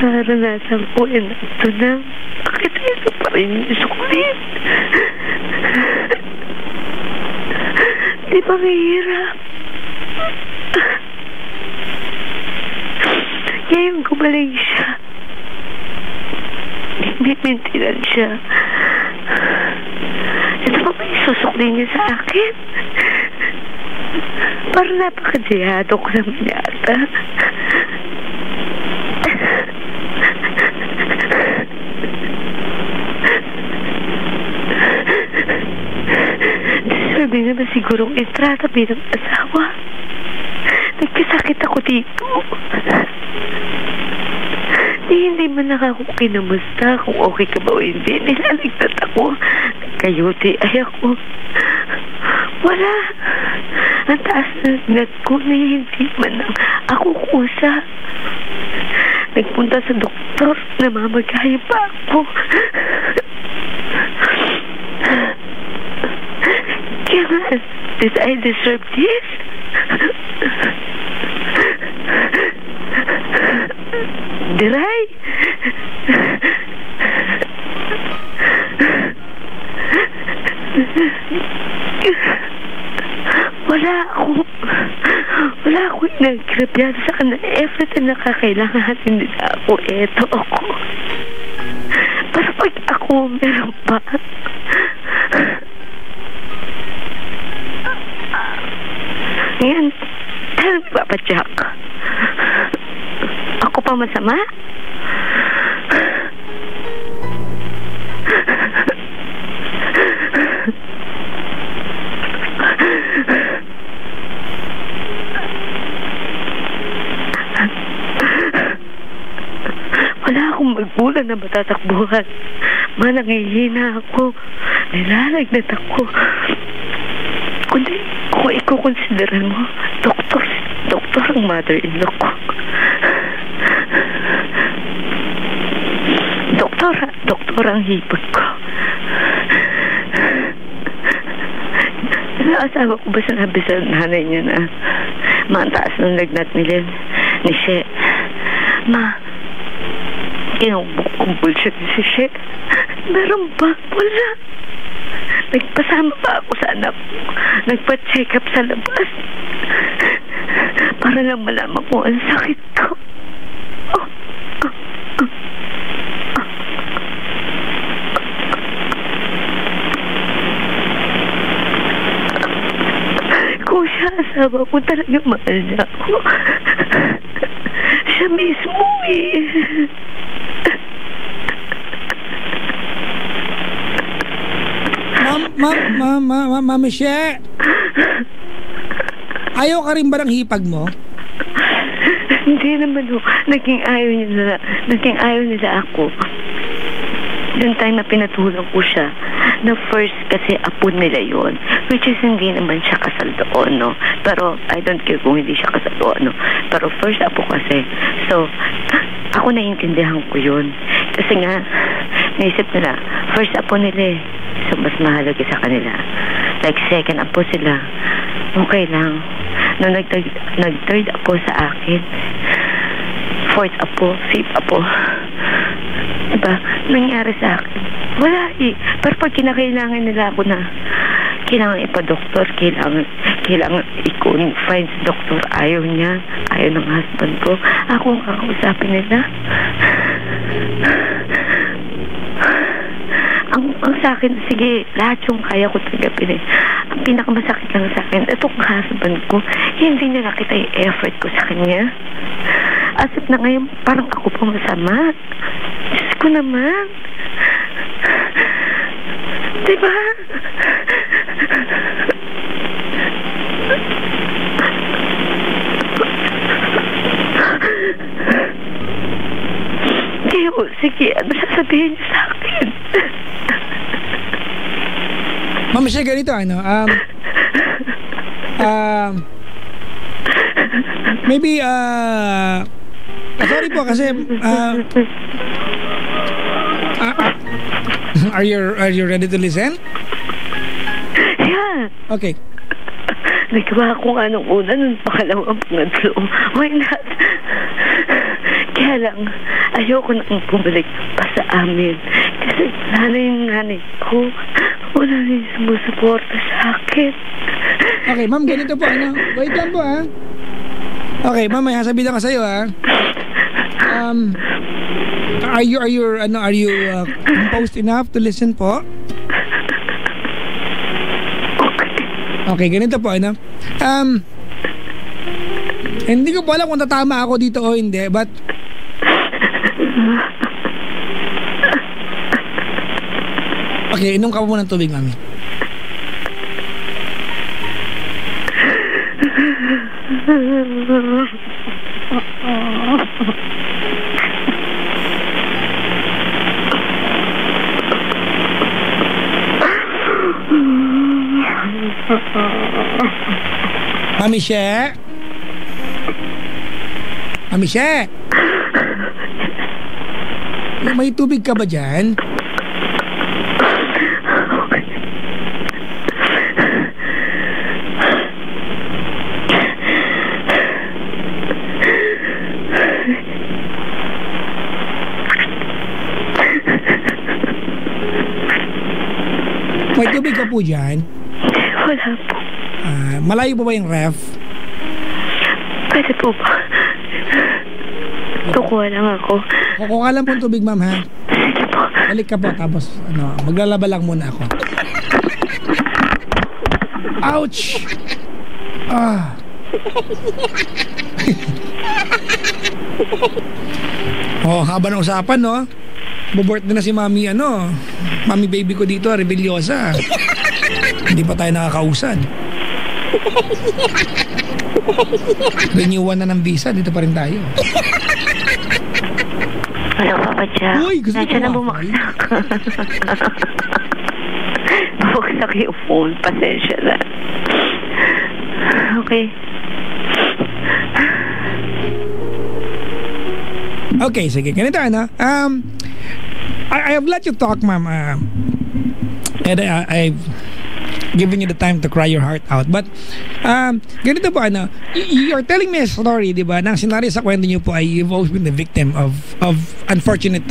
nararanasan ko ito na bakit ito pa rin yung sukulit? Di ba mahirap? Ngayon gumaling siya. Nagmimentilan siya. Ito pa ba yung susuklin niya sa akin? Parang napakadiyado ko naman yata. Deserving naman sigurong istrata bilang asawa. Nagkasakit ako dito. Hindi man ako kinamusta kung okay ka ba o hindi. Nilaligtat ako. Nagkayuti ay ako. Wala. Ang taas na nag ko na hindi man ako kusa. Nagpunta sa doktor. Namamagaya pa ako. Kaya nga, did I deserve this? Did I? Wala ako nagkrabyado sa kanila. Everything na kakailangan hindi na ako. Eto ako. Pero pag ako meron pa, ngayon, tell me, Papa Jack, ako pa masama? Wala akong magbulan na matatakbuhan. Manangihina ako. Nilalagnat ako. Kundi, kung ikukonsideran mo, doktor ang mother-in-law ko. Doktor Doktor ang hipag ko. Asawa ko ba sinabi sa nanay niya na mataas ng lagnat ni She? Ma, kinubukong siya si She. Meron ba? Wala. Nagpasama pa ako sa anak ko. Nagpa-check up sa labas. Para lang malaman ko ang sakit ko. Kung siya asawa ko, talaga mahal niya ako. Siya mismo eh. Mami She, ayaw ka rin ba ng hipag mo? Hindi naman ho. Naging ayaw nila ako. Yung time na pinatulong ko siya, na first kasi apo nila yon, which is hindi naman siya kasal doon, no? Pero I don't care kung hindi siya kasal doon, no? Pero first apo kasi. So, ako naiintindihan ko yun. Kasi nga, naisip nila, first apo nila eh. So, mas mahalaga sa kanila. Like, second apo sila. Okay lang. Nung nag-third apo sa akin, fourth apo, fifth apo, diba, nangyari sa akin. Wala eh. Pero pag kinakailangan nila ako na kailangan ipa-doktor, kailangan i-confine sa doktor, ayaw niya, ayaw ng husband ko, ako ang kakausapin nila. Ang sa akin, sige, lahat yung kaya ko tanggapin eh. Ang pinakamasakit lang sa akin, itong husband ko, hindi niya nakita yung effort ko sa kanya. As if na ngayon, parang ako pa masama. Diyos ko naman. Diba? Sige, ano sasabihin niyo sa akin? Ma'am She, ganito maybe sorry po kasi are you ready to listen? Yeah. Okay. Nagawa ko nga nung una, nung pangalawang pangatlo. Why not? Kaya lang, ayoko nang bumalik pa sa amin. Kasi wala na yung nanay ko. Wala na yung sumusuporta sa akin. Okay, ma'am, ganito po, wait lang po, ha? Okay, ma'am, may sasabihin ako sa'yo, ha? Are you composed enough to listen po? Okay, ganito po, hindi ko po alam kung tatama ako dito o hindi, but okay, inom ka po ng tubig, mami. Mami She? Mami She? May tubig ka ba dyan? May tubig ka po dyan? Wala po. Malayo pa ba yung ref? Pwede po ba? Kukuha lang ako. Kukuha lang po tubig, ma'am, ha? Sige po. Balik ka po, tapos maglalaba lang muna ako. Ouch! Haba ng usapan, no? Bubirthday na si mami, mami baby ko dito, rebelyosa. Hindi pa tayo nakakausad. Renewal na ng visa, dito pa rin tayo. Wala pa ba dyan? Uy, gusto nandiyan na ko bumaksak. Bumagsak yung phone. Pasensya na. Okay. Okay, sige. Ganito, I have let you talk, ma'am. And I've given you the time to cry your heart out. But, ganito po, you're telling me a story, di ba? Nang scenario sa kwento niyo po ay you've always been the victim of unfortunate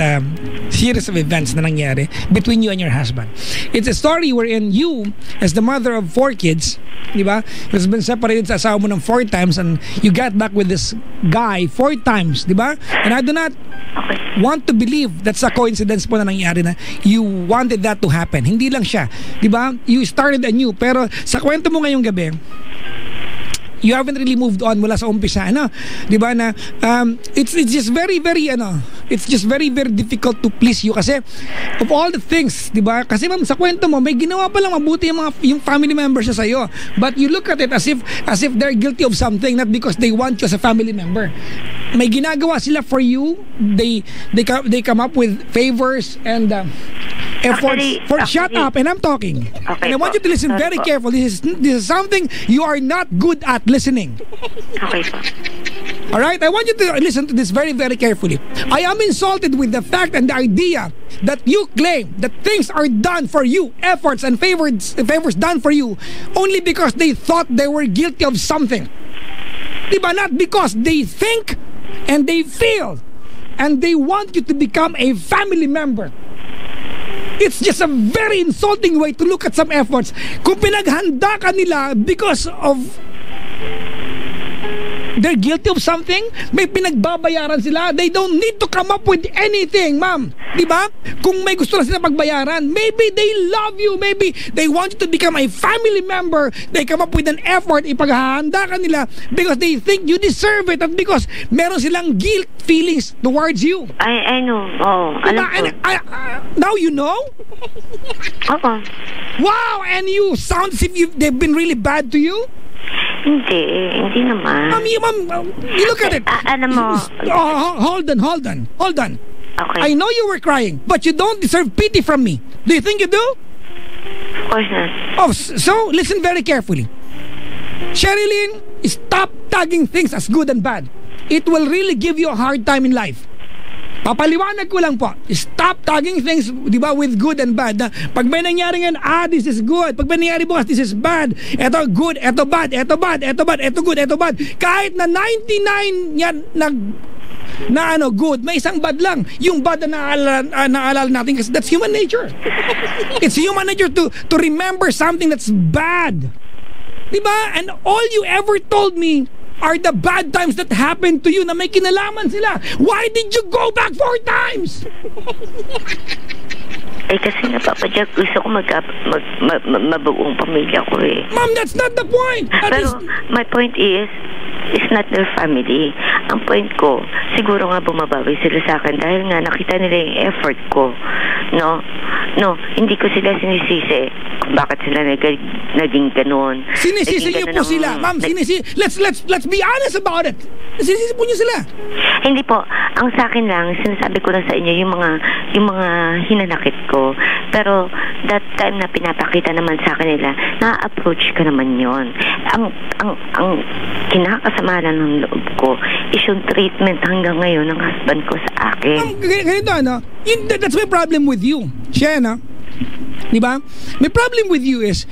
series of events na nangyari between you and your husband. It's a story wherein you, as the mother of 4 kids, di ba, has been separated sa asawa mo ng 4 times and you got back with this guy 4 times, di ba? And I do not want to believe that's a coincidence po na nangyari na you wanted that to happen. Hindi lang siya, di ba? You started anew. Pero sa kwento mo ngayong gabi, you haven't really moved on mula sa umpisa, di ba, na it's just very it's just very difficult to please you kasi of all the things, di ba, kasi ma'am, sa kwento mo may ginawa pa lang mabuti yung family members sa iyo, but you look at it as if they're guilty of something, not because they want you as a family member. May ginagawa sila for you. They come up with favors and efforts shut up and I'm talking. Okay, and I want you to listen very carefully. This is something you are not good at listening. Okay po. All right, I want you to listen to this very carefully. I am insulted with the fact and the idea that you claim that things are done for you, efforts and favors done for you only because they thought they were guilty of something. Diba? Not because they think and they feel and they want you to become a family member. It's just a very insulting way to look at some efforts. Kung pinaghanda ka nila because of they're guilty of something, may pinagbabayaran sila, they don't need to come up with anything, ma'am. Diba? Kung may gusto na sila pagbayaran, maybe they love you, maybe they want you to become a family member, they come up with an effort, ipaghahanda ka nila because they think you deserve it at because meron silang guilt feelings towards you. I know. Oh, diba? alam ko. Now you know? Oo. Wow! And you sound as if they've been really bad to you? Hindi naman. Ma'am, you look at it. Alam mo. Hold on. Okay. I know you were crying, but you don't deserve pity from me. Do you think you do? Of course not. Oh, so listen very carefully. Sherilyn, stop tagging things as good and bad. It will really give you a hard time in life. Papaliwanag ko lang po. Stop tagging things, di ba, with good and bad. Na pag may nangyari ngayon, this is good. Pag may nangyari bukas, this is bad. Eto good, eto bad, eto bad, eto bad, eto good, eto bad. Kahit na 99 yan na good, may isang bad lang. Yung bad na naalala natin kasi that's human nature. It's human nature to remember something that's bad. Di ba? And all you ever told me are the bad times that happened to you na may kinalaman sila. Why did you go back 4 times? Kasi nga, Papa Jack, gusto ko mabuong pamilya ko eh. Ma'am, that's not the point. Pero my point is, it's not their family. Ang point ko, siguro nga bumabawi sila sa akin dahil nga nakita nila yung effort ko. No, hindi ko sila sinisisi kung bakit sila naging ganun. Sinisisi niyo po sila, ma'am. Let's be honest about it. Sinisisi po niyo sila. Hindi po. Ang sa akin lang, sinasabi ko lang sa inyo yung mga hinanakit ko. Pero that time na pinapakita naman sa akin nila, na-approach ka naman yon. Ang kinakasama ng loob ko is yung treatment hanggang ngayon ng husband ko sa akin. Ganito, that's my problem with you, Shena. Diba? May problem with you is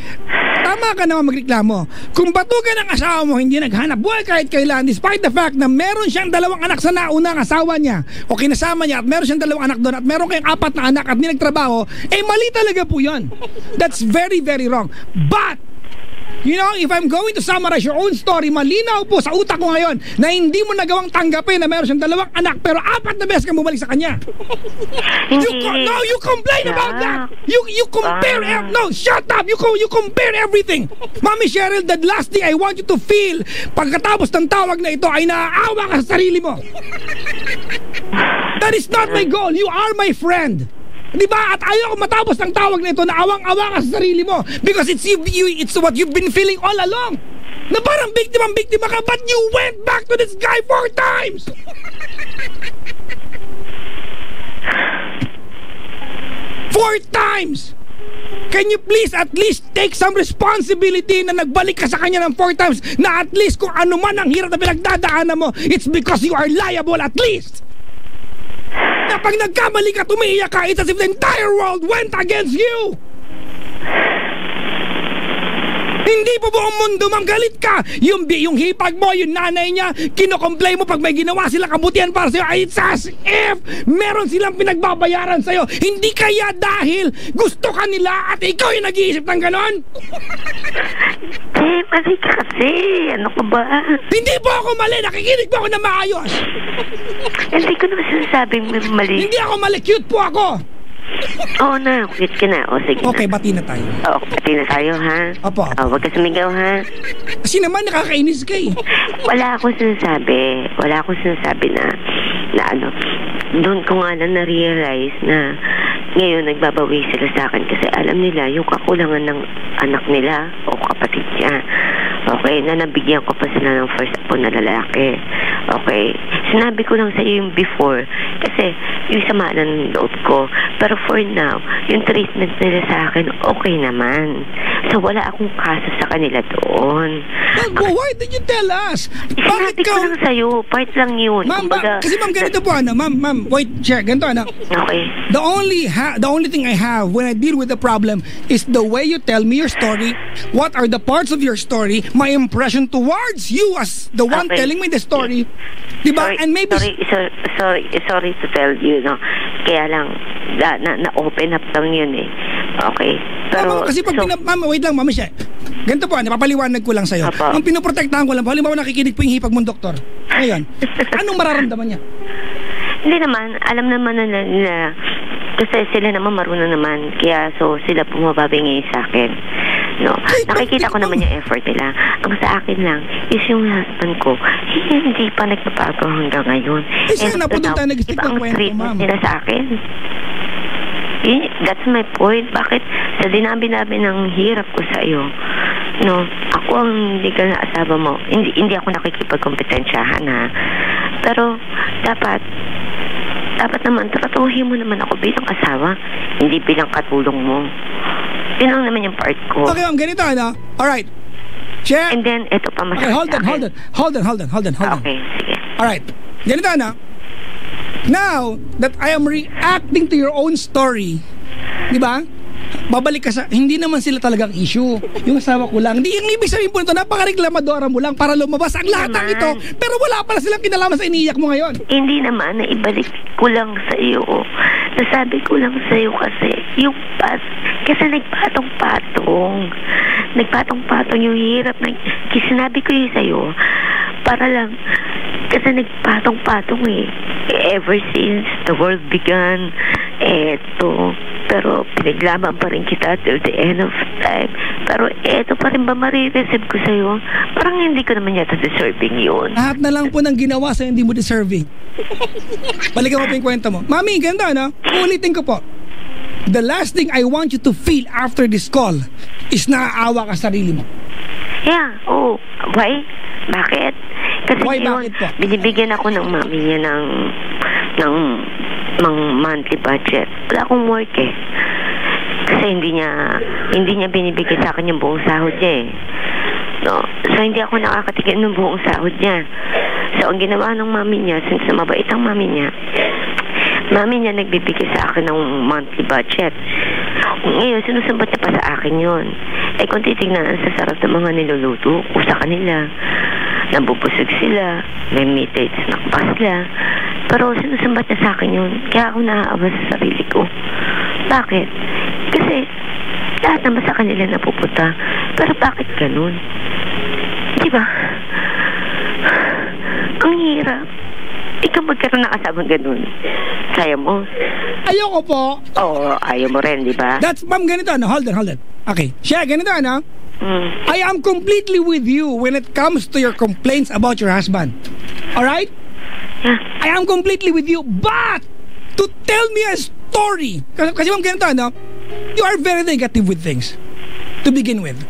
tama ka naman magreklamo. Kung batugan ang asawa mo hindi naghanap buhay kahit kailan, despite the fact na meron siyang 2 anak sa naunang asawa niya o kinasama niya at meron siyang 2 anak doon at meron kayong 4 na anak at hindi nagtrabaho, mali talaga po yun. That's very wrong. But you know, if I'm going to summarize your own story, malinaw po sa utak ko ngayon na hindi mo nagawang tanggapin na meron siyang 2 anak pero 4 na beses kang bumalik sa kanya. You complain about that. You compare. No, shut up. You compare everything. Mami Cheryl, the last thing I want you to feel pagkatapos ng tawag na ito ay naaawa ka sa sarili mo. That is not my goal. You are my friend. Diba? At ayaw matapos ng tawag na ito na awang-awa ka sa sarili mo because it's what you've been feeling all along. Na parang biktima ka, but you went back to this guy 4 times. 4 times. Can you please at least take some responsibility na nagbalik ka sa kanya ng 4 times na at least kung ano man ang hirap na pinagdadaanan mo, it's because you are liable at least. Na pag nagkamali ka, tumiiyak ka, it's as if the entire world went against you. Hindi po buong mundo, ma'am, galit ka. Yung hipag mo, yung nanay niya, kino-complain mo pag may ginawa sila kabutihan para sa'yo. It's as if meron silang pinagbabayaran sa'yo. Hindi kaya dahil gusto ka nila at ikaw yung nag-iisip ng ganon? Mali ka kasi. Ano ka ba? Hindi po ako mali. Nakikinig po ako na maayos. Hindi ko naman sinasabing mali. Hindi ako mali. Cute po ako. Oo na, cute ka na. O, sige Okay, na. bati na tayo. Oo, pati na tayo, ha? Opo. Huwag ka sumigaw, ha? Kasi naman nakakainis ka eh. Wala akong sinasabi. Wala akong sinasabi na ano. Doon ko nga lang na-realize na ngayon nagbabawi sila sa akin kasi alam nila yung kakulangan ng anak nila o kapatid niya. Okay, na nabigyan ko pa sila ng first apo na lalaki. Okay, sinabi ko lang sa iyo yung before kasi yung sama ng loob ko. Pero for now, yung treatment nila sa akin, okay naman. So wala akong kaso sa kanila doon. But why did you tell us? Sinabi ko lang sa iyo, part lang yun. Ma'am, Kumbaga, kasi ma'am, ganito po, ano, ma'am, wait, share, ganito, ano. okay. The only thing I have when I deal with the problem is the way you tell me your story, what are the parts of your story, my impression towards you as the one Okay. telling me the story. Diba? Sorry, And maybe... sorry to tell you, no. Kaya lang, na-open up lang yun eh. Okay. Pero, kasi pag ma'am, wait lang, ma'am, siya. Ganito po, napapaliwanag ko lang sa'yo. Apa. Ang pinoprotektahan ko lang, halimbawa nakikinig po yung hipag mong doktor. Ngayon, anong mararamdaman niya? hindi naman, alam naman na nila, kasi sila naman marunong naman, kaya so sila pumababi ngayon sa akin. No, nakikita ko naman yung effort nila. Ang sa akin lang is yung husband ko, hindi pa nagpapago hanggang ngayon. Sana po doon tayo nag-stick ng kwento, ma'am. Nila sa akin. That's my point. Bakit sa dinabi-nabi ng hirap ko sa iyo, no, ako ang legal na asawa mo. Hindi ako nakikipagkompetensyahan, ha. Pero dapat naman tratuhin mo naman ako bilang asawa, hindi bilang katulong mo. Yun lang naman yung part ko. Okay, ma'am, ganito, ano? Alright. Share. And then, ito pa masakit Okay, hold on. Okay, sige. Alright. Ganito, ano? Now that I am reacting to your own story, di ba? Babalik ka sa, hindi naman sila talagang issue. Yung asawa ko lang. Hindi, yung ibig sabihin po nito, napaka-reklamadora mo lang para lumabas ang lahat ng ito. Pero wala pala silang kinalaman sa iniiyak mo ngayon. Hindi naman, naibalik ko lang sa iyo. Nasabi ko lang sa iyo kasi yung past, kasi nagpatong-patong yung hirap. Sinabi ko yun sa iyo para lang, kasi nagpatong-patong ever since the world began. Eto, pero pinaglaban pa rin kita till the end of time. Pero eto pa rin ba marireceive ko sa'yo? Parang hindi ko naman yata deserving yun. Lahat na lang po ng ginawa sa hindi mo deserving. Balikan mo po yung kwento mo. Mami, ganda, no? Ulitin ko po. The last thing I want you to feel after this call is naaawa ka sa sarili mo. Yeah, oh. Why? Bakit? Kasi Why, yun, bakit po? binibigyan ako ng mami niya ng monthly budget. Wala akong work eh. Kasi hindi niya binibigay sa akin yung buong sahod niya eh. No. So hindi ako nakakatigil ng buong sahod niya. So ang ginawa ng mami niya, since mabait ang mami niya nagbibigay sa akin ng monthly budget. Ngayon, sinusumbat niya pa sa akin yun. Kung titignan sa sarap ng mga niluluto ko sa kanila, nabubusog sila, may meat snack pa sila. Pero sinusumbat niya sa akin yun. Kaya ako naaawa sa sarili ko. Bakit? Kasi lahat naman sa kanila napupunta. Pero bakit ganun? Diba? Ang hirap. Ikaw magkaroon ng asabang ganun. Kaya mo? Ayoko po. Oo, ayaw mo rin, diba? That's, ma'am, ganito, ano? Hold on. Okay. Siya, ganito, ano? I am completely with you when it comes to your complaints about your husband. Alright? Yeah. I am completely with you, but to tell me a story, kasi ma'am, ganito, ano? You are very negative with things to begin with.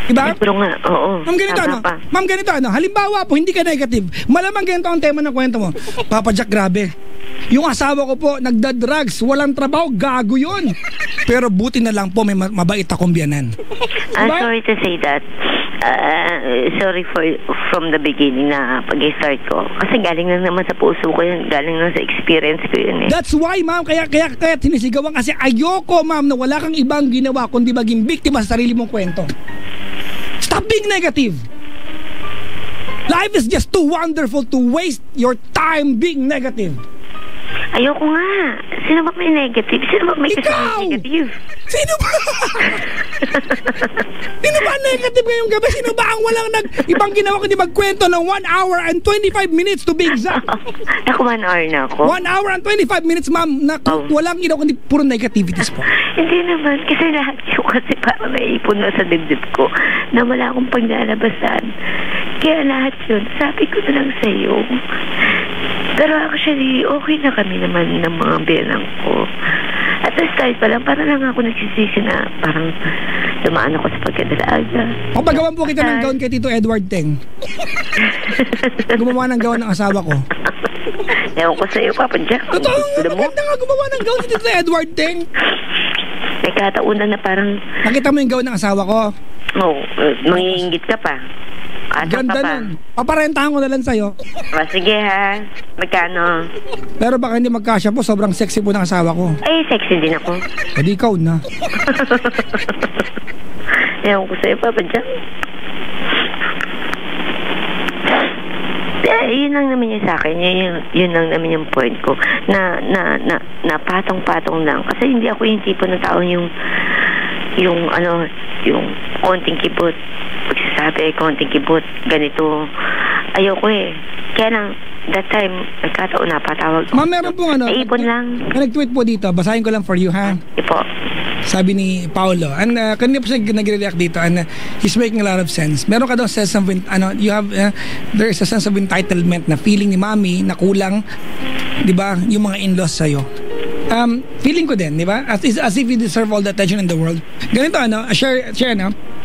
Diba? Pero nga, oo. Ma'am, ganito, ano? Ma'am, ganito, ano? Halimbawa po, hindi ka negative. Malamang ganito ang tema ng kwento mo. Papa Jack, grabe. Yung asawa ko po, nagda-drugs, walang trabaho, gago yun. Pero buti na lang po, may mabait akong biyanan. I'm sorry to say that. Sorry from the beginning na pag-start ko. Kasi galing lang naman sa puso ko yun. Galing lang sa experience ko yun eh. That's why, ma'am, kaya sinisigawan kasi ayoko, ma'am, na wala kang ibang ginawa kundi maging biktima sa sarili mong kwento. Stop being negative. Life is just too wonderful to waste your time being negative. Ayoko nga. Sino ba may negative? Sino ba may kasama negative? Sino ba? Sino ba negative ngayong gabi? Sino ba ang walang ibang ginawa kundi magkwento ng 1 hour and 25 minutes to be exact? Ako 1 hour na ako. 1 hour and 25 minutes, ma'am, na walang ginawa kundi puro negativities po. Hindi naman. Kasi lahat yun kasi parang naipon na sa dibdib ko na wala akong paglalabasan. Kaya lahat yun, sabi ko na lang sa'yo. Pero actually, okay na kami naman ng mga bilang ko. At the start pa lang, parang lang ako nagsisisi na parang dumaan ako sa pagkadalaga. Pagawan po kita ng gown kay Tito Edward Teng. Gumawa ng gown ng asawa ko. Ewan ko sa'yo, Papa Jack. Totoo, maganda nga gumawa ng gown si Tito Edward Teng. May kataunan na parang... Nakita mo yung gown ng asawa ko? Oo, mangiinggit ka pa. Ganda nun. Paparentahan ko na lang sa'yo. Sige ha. Magkano? Pero baka hindi magkasya po. Sobrang sexy po ng asawa ko. Ay, sexy din ako. Hindi ikaw na. Ewan ko sa'yo, Papa Jack. Yun lang naman yung sa akin. Yun lang naman yung point ko. Na patong-patong lang. Kasi hindi ako yung tipo ng tao yung konting kibot. Pagsasabi, konting kibot, ganito. Ayoko eh. Kaya lang, that time, nagkataon na patawag. Ma'am, meron pong naipon lang. Nag-tweet po dito. Basahin ko lang for you, ha? Ipo. Sabi ni Paolo. And kanina po siya nagre-react dito. And he's making a lot of sense. Meron ka daw sense of, there is a sense of entitlement na feeling ni Mami na kulang, di ba, yung mga in-laws sa'yo. Feeling ko din, di ba? As if you deserve all the attention in the world. Ganito, share,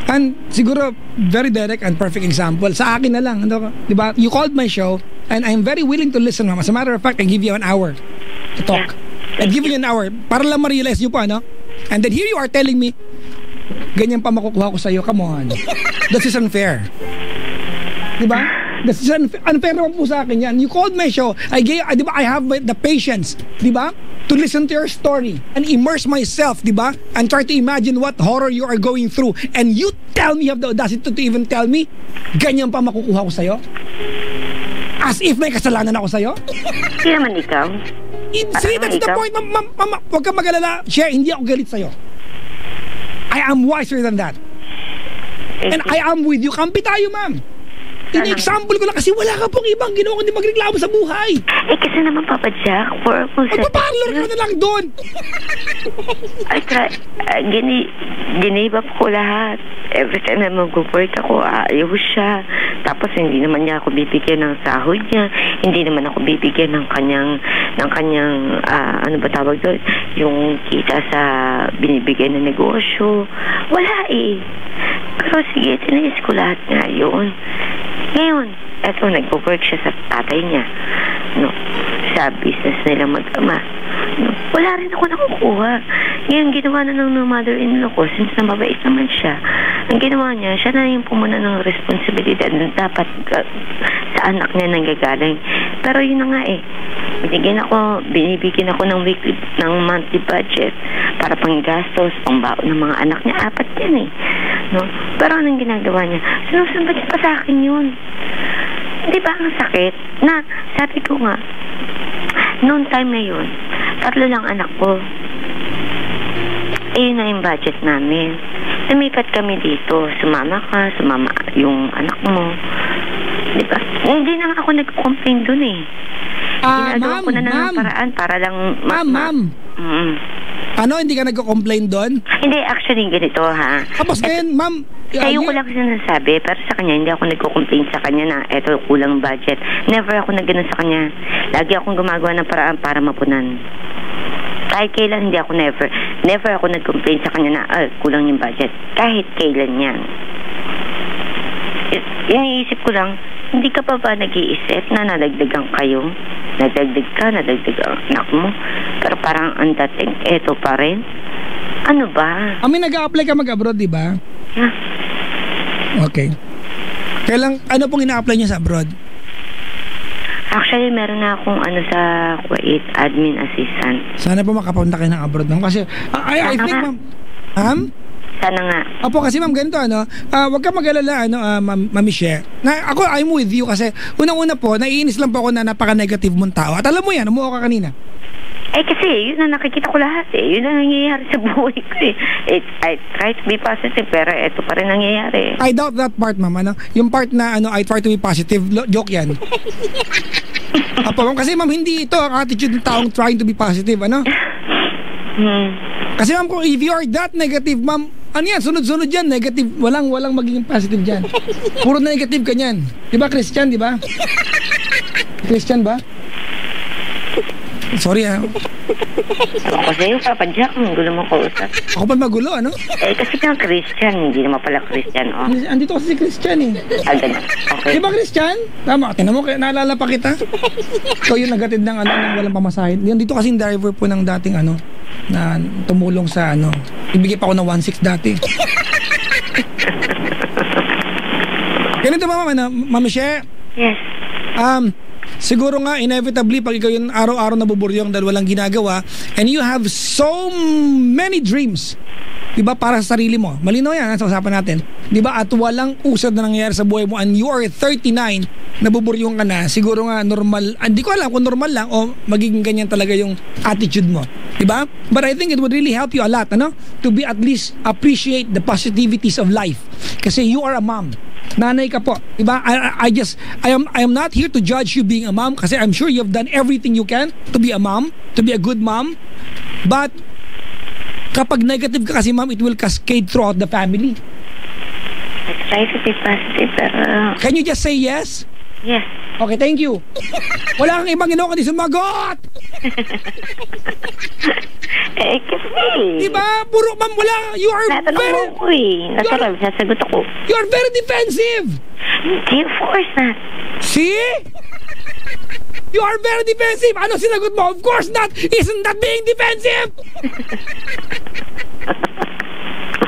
and siguro, very direct and perfect example. Sa akin na lang, di ba? You called my show, and I'm very willing to listen, ma'am. As a matter of fact, I give you an hour to talk. Yeah. I'd give you an hour, para lang ma-realize nyo po, And then here you are telling me, ganyan pa makukuha ko sa'yo, come on. That is unfair. Di ba? That's unfair naman po sa akin yan. You called my show, di ba, I have the patience, di ba? To listen to your story and immerse myself, di ba? And try to imagine what horror you are going through. And you tell me, you have the audacity to even tell me, ganyan pa makukuha ko sa'yo? As if may kasalanan ako sa'yo? Hindi naman ikaw. See, that's the point, ma'am. Huwag kang mag-alala. Share, hindi ako galit sa'yo. I am wiser than that. And I am with you. Kampi tayo, ma'am. In-example ko lang kasi wala ka pong ibang ginawa kundi magreklamo sa buhay. Kasi naman, Papa Jack, magpaparlor ka na lang doon. Ginibap ko lahat. Every time na mag-work ako, ayaw siya. Tapos hindi naman niya ako bibigyan ng sahod niya. Hindi naman ako bibigyan ng kanyang ano ba tawag doon? Yung kita sa binibigay na negosyo. Wala eh. Pero sige, tinayos ko lahat nga yun. Ngayon, eto, nag-work siya sa tatay niya. Sa business nila mag-ama. Wala rin ako nakukuha. Ngayon, ginawa na ng mother-in-law ko, since na mabait naman siya. Ang ginawa niya, siya na yung pumuna ng responsibilidad na dapat sa anak niya nanggagaling. Pero yun na nga eh. Binibigyan ako ng monthly budget para pang gastos, pang baon ng mga anak niya. 4 yan eh. Pero anong ginagawa niya? Sinusunod niya pa sa akin yun. Di ba ang sakit? Na, sabi ko nga, noong time na yun, 3 lang anak ko. Ayun na yung budget namin. Lumipat kami dito. Sumama ka, sumama yung anak mo. Di ba? Hindi na ako nag-complain dun eh. Ginagawa ko na ng paraan para lang... Ma'am. Ano, hindi ka nagko-complain doon? Hindi, actually, ganito ha. Tapos ngayon, ma'am... Sa'yo ko lang sinasabi, pero sa kanya, hindi ako nagko-complain sa kanya na eto, kulang budget. Never ako nagganon sa kanya. Lagi akong gumagawa ng paraan para mapunan. Kahit kailan, hindi ako never ako nag-complain sa kanya na, kulang yung budget. Kahit kailan yan. Iniisip ko lang, hindi ka pa ba nag-iisip na nadagdagan kayo? Nadagdag ang anak mo. Pero parang ang dating, eto pa rin. Ano ba? Nag-a-apply ka mag-abroad, di ba? Yeah. Okay. Ano pong ina-apply niya sa abroad? Actually, meron na akong sa Kuwait, admin assistant. Sana po makapunta kayo ng abroad, ma'am. Kasi, I think, ma'am. Ma'am? Sana nga. Opo, kasi ma'am, ganito, wag ka mag-alala, Ma'am Michelle. Ako, I'm with you kasi, unang-una po, naiinis lang po ako na napaka-negative mong tao. At alam mo yan, umuha ka kanina. Kasi, yun na nakikita ko lahat Yun na nangyayari sa buhay ko I try to be positive, pero ito pa rin nangyayari. I doubt that part, ma'am. Yung part na, I try to be positive, joke yan. Opo, ma'am, kasi ma'am, hindi ito ang attitude ng taong trying to be positive, Kasi ma'am, if you are that negative, ma'am, yan, sunod-sunod yan, negative, walang magiging positive dyan. Puro negative ka yan. Diba, Christian, diba? Christian ba? Sorry Ako sa'yo, Papa Jack, gulo mo kausap. Ako pa magulo, kasi kang Christian, hindi naman pala Christian, Andito kasi si Christian, Ganun. Okay. Diba, Christian? Tama, tinan mo, naalala pa kita. Ikaw yung nagatid ng ng walang pamasahin. Dito kasi yung driver po ng dating na tumulong sa ibigay pa ako ng 1.6 dati. Ganito ba, Ma'am Michelle? Yes. Siguro nga, inevitably, pag ikaw yung araw-araw nabuburyong dahil walang ginagawa, and you have so many dreams, diba, para sa sarili mo. Malinaw yan, sa usapan natin. Diba, at walang usad na nangyayari sa buhay mo, and you are 39, nabuburyong ka na, siguro nga normal, hindi ko alam kung normal lang o magiging ganyan talaga yung attitude mo. Diba? But I think it would really help you a lot, to be at least appreciate the positivities of life. Kasi you are a mom. Nanay ka po, diba? I am not here to judge you being a mom kasi I'm sure you've done everything you can to be a mom, to be a good mom. But kapag negative ka kasi, ma'am, it will cascade throughout the family. I try to be positive, pero... Can you just say yes? Yes. Okay, thank you. Wala kang ibang kundi sumagot! Kasi... Diba? Puro, ma'am, wala. You are natanong mo ko Natural, sasagot ako. You are very defensive! Hindi, of course not. See? You are very defensive! Ano sinagot mo? Of course not! Isn't that being defensive?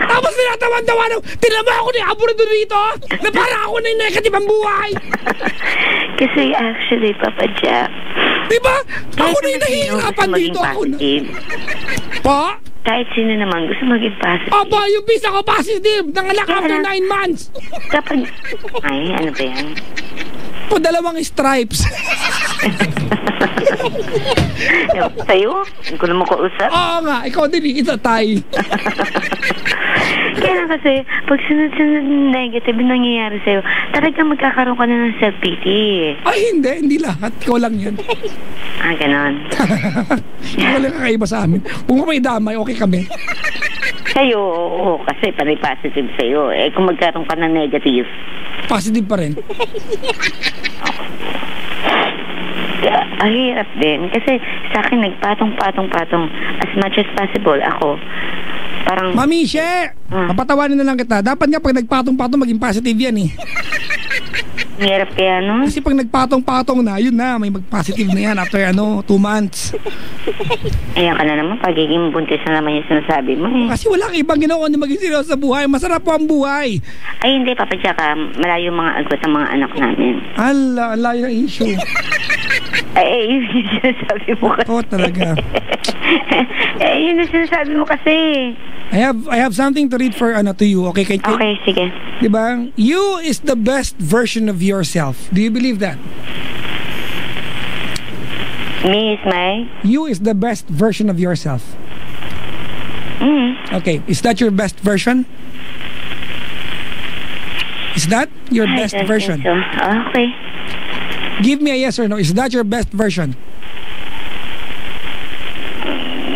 Tapos tinatawan-tawa nung tinama ako ni Aburado dito na parang ako na yung negative ang buhay. Kasi actually, Papa Jack, diba? Ako na yung nahihirapan dito. Ako na. Pa? Kahit sino naman gusto maging positive. Aba, yung visa ko positive. Nanganak after 9 months. Kapag... Ay, ano ba yan? Po, 2 stripes. Sa'yo? Hindi ko naman kausap. Oo nga, ikaw din kita tay. Kaya kasi, pag sunod-sunod negative nangyayari sa'yo, talagang magkakaroon ka na ng self-pity. Ay, hindi lahat. Ikaw lang yan. Ganon. Ikaw lang kakaiba sa amin. Kung may damay, okay kami. Sa'yo, oo, kasi panay positive sa'yo. Kung magkaroon ka ng negative, positive pa rin. Ang hirap din. Kasi sa akin, nagpatong-patong-patong. As much as possible, ako, parang... Mami, papatawanin na lang kita. Dapat nga pag nagpatong-patong, maging positive yan Hirap kaya, no? Kasi pag nagpatong-patong na, yun na, may mag-positive na yan after 2 months. Ayan ka na naman, pagiging buntis na naman yung sinasabi mo Kasi wala kang ibang ginawa na maging seryoso sa buhay. Masarap po ang buhay. Ay, hindi, Papa Jack, malayo mga agwat ang mga anak namin. Ala, layo ng issue. Yun yung sinasabi mo kasi. Oo, talaga. Yun yung sinasabi mo kasi. I have something to read for to you. Okay, okay, sige. Diba? You is the best version of yourself. Do you believe that? Me is my? You is the best version of yourself. Okay, is that your best version? Is that your best version? So. Okay. Give me a yes or no. Is that your best version?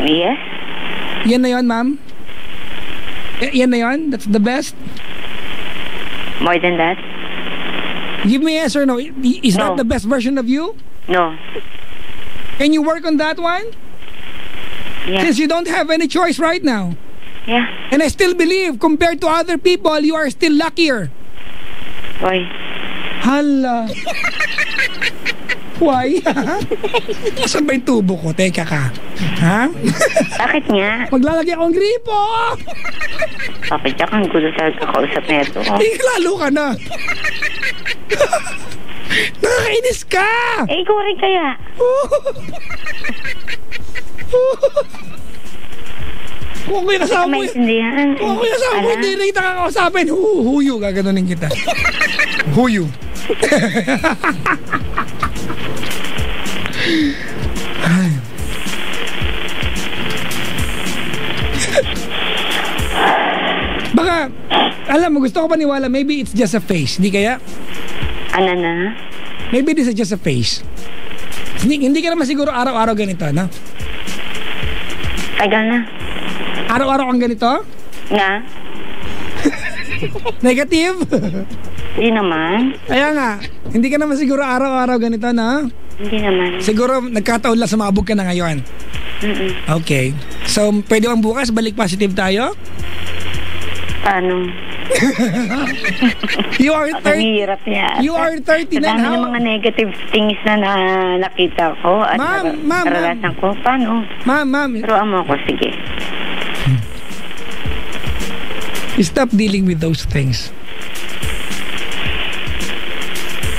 Yes. Yan na yun, ma'am? Yan na yun? That's the best? More than that? Give me a yes or no. Is that the best version of you? No. Can you work on that one? Yeah. Since you don't have any choice right now. Yeah. And I still believe, compared to other people, you are still luckier. Why? Hala. Why? Saan ba yung tubo ko? Teka ka. Ha? Bakit nga? Maglalagay akong gripo! Papa Jack, ang gusto sa kakausap na ito. Lalo ka na. Nakakainis ka! Ikaw rin kaya. Kung ako yung kasama mo, maintindihan. kung ako yung kasama mo, hindi na kita kakausapin. Huyo, gaganunin kita. Huyo. Ay. Baka, alam mo, gusto ko paniwala, maybe it's just a face. Hindi kaya? Ano na? Maybe this is just a face. Hindi ka naman siguro araw-araw ganito, no? Tagal na. Araw-araw kang ganito? Nga? Negative? Hindi naman. Kaya nga, hindi ka naman siguro araw-araw ganito, no? Hindi naman. Siguro nagkataon lang sumabog ka na ngayon. Okay. So, pwede bang bukas balik positive tayo? Paano? You are Ang 30. hirap niya. You are 39. Sa dami ng mga negative things na nakita ko at Ma'am. naranasan ko. Paano? Ma'am. Turuan mo ako, sige. Stop dealing with those things.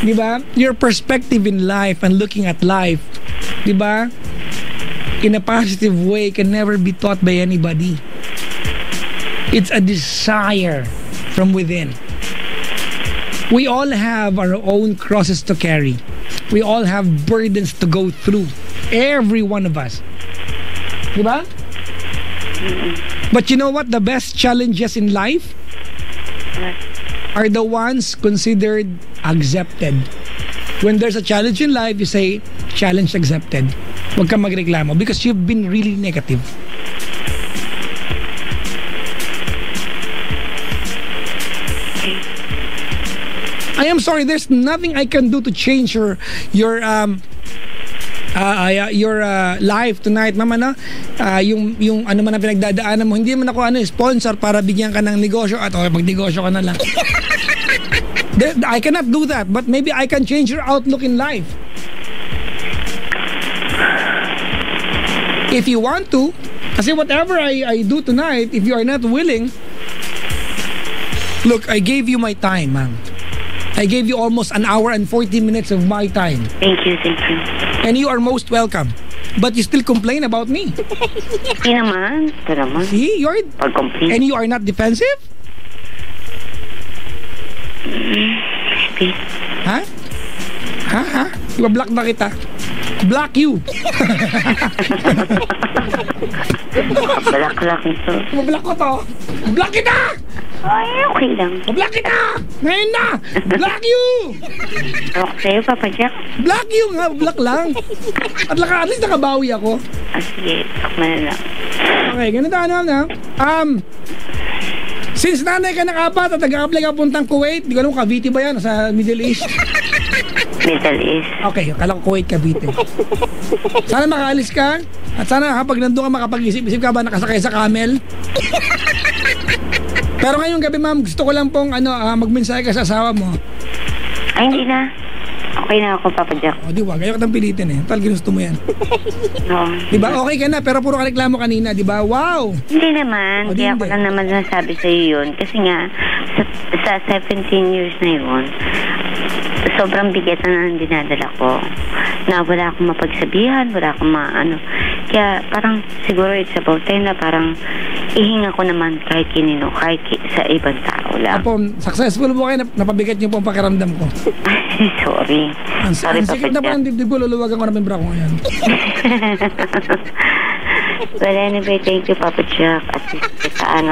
Diba? Your perspective in life and looking at life, diba? In a positive way can never be taught by anybody. It's a desire from within. We all have our own crosses to carry. We all have burdens to go through. Every one of us. Diba? But you know what? The best challenges in life are the ones considered accepted. When there's a challenge in life, you say, challenge accepted. Huwag kang magreklamo because you've been really negative. I am sorry, there's nothing I can do to change your life tonight, mama, no? Yung ano man ang pinagdadaanan mo, hindi man ako sponsor para bigyan ka ng negosyo at magnegosyo ka na lang. I cannot do that, but maybe I can change your outlook in life. If you want to, kasi whatever I do tonight, if you are not willing, look, I gave you my time, ma'am. I gave you almost an hour and 40 minutes of my time. Thank you. And you are most welcome. But you still complain about me. Hindi naman. Ito naman. See, Pag-complain. and you are not defensive? Maybe. Ha? Iba-block na kita. Block you. Balak-balak nito. Iba-block ko to. Block kita! Ay, okay lang. Block kita! Ngayon na! Block you! Okay sa'yo, Papa Jack. Block you nga, block lang. At least nakabawi ako. Sige, takma na lang. Okay, ganito na. Since nanay ka ng apat at nag-a-apply ka puntang Kuwait, di ko alam kung Cavite ba yan, sa Middle East? Middle East. Okay, akala ko Kuwait, Cavite. Sana makaalis ka at sana kapag nandun ka makapag-isip-isip ka ba nakasakay sa camel? Pero ngayong gabi, ma'am, gusto ko lang pong magmensahe ka sa asawa mo. Ay, hindi na. Okay na ako, Papa Jack. O, di ba? Ayaw ka tang pilitin eh. Tal, ginusto mo yan. No. Di ba? Okay ka na, pero puro ka reklamo kanina, di ba? Wow! Hindi naman. Hindi ako lang naman nasabi sa iyo yun. Kasi nga, sa 17 years na yun, sobrang bigat na ang dinadala ko. Na wala akong mapagsabihan, wala akong Kaya parang siguro it's about time na parang ihinga ko naman kahit kinino, kahit sa ibang tao lang. Apo, successful po kayo, napabigat niyo po ang pakiramdam ko. Sorry. Sorry, Ang sikip na pa ng dibdib ko, luluwagan ko na membra ko ngayon. Well, anyway, thank you, Papa Jack. At least sa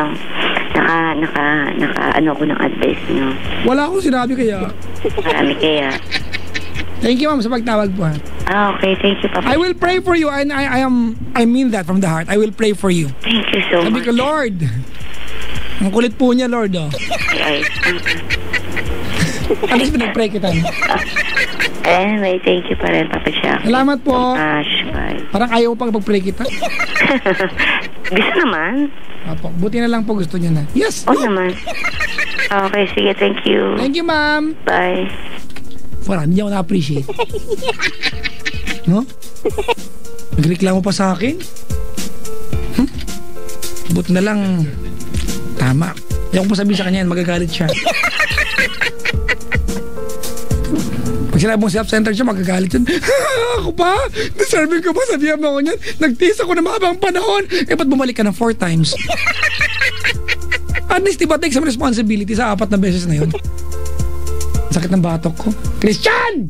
ko ng advice niyo. Wala akong sinabi kaya. Marami kaya. Thank you, ma'am, sa pagtawag po. Okay, thank you, Papa. I will pray for you, and I mean that from the heart. I will pray for you. Thank you so Sabi much. ko, Lord, ang kulit po niya, Lord, oh. Ay. At least pinag-pray kita. Anyway, thank you pa rin, Papa Jack. Salamat po. Bye. Parang ayaw pang pag-pray kita. Gusto naman. Apo, buti na lang po gusto niya na. Yes! Oo naman. Okay, sige, thank you. Thank you, ma'am. Bye. Wala, hindi ako na-appreciate. No? Nagreklamo pa sa akin. But na lang, tama. Hindi ako sabihin sa kanya yan, magagalit siya. Pag sinabi mong self-centered siya, magagalit yun. Ako pa? Deserving ko ba? Sabihan mo ako niyan. Nag-taste ako na mahabang panahon. Eh, ba't bumalik ka ng 4 times? At least, diba, take some responsibility sa 4 na beses na yun. Sakit ng batok ko. Christian!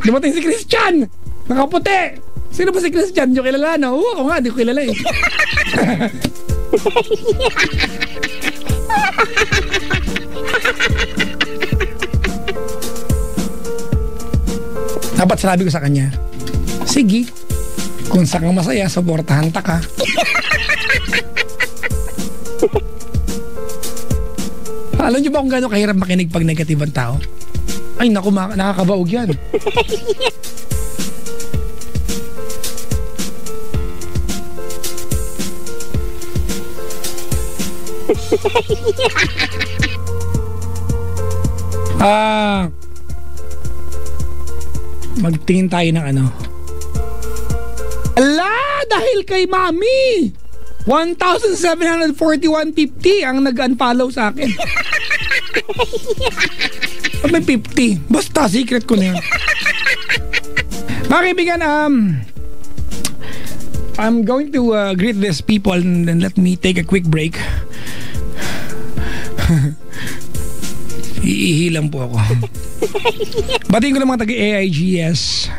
Dumating si Christian! Nakaputi! Sino ba si Christian? Yung kilala, no? Oo, ako nga, di ko kilala eh. Dapat sinabi ko sa kanya, sige, kung saan kang masaya, suportahan ta ka. Alam niyo ba kung gaano kahirap makinig pag negative ang tao? Ay, naku, nakakabaog yan. Magtingin tayo ng ano. Ala, dahil kay Mami 1,741.50 ang nag-unfollow sa akin. May 50. Basta secret ko na yun. Mga kaibigan, I'm going to greet these people and then let me take a quick break. Iihi lang po ako. Batiin ko ng mga taga-AIGS,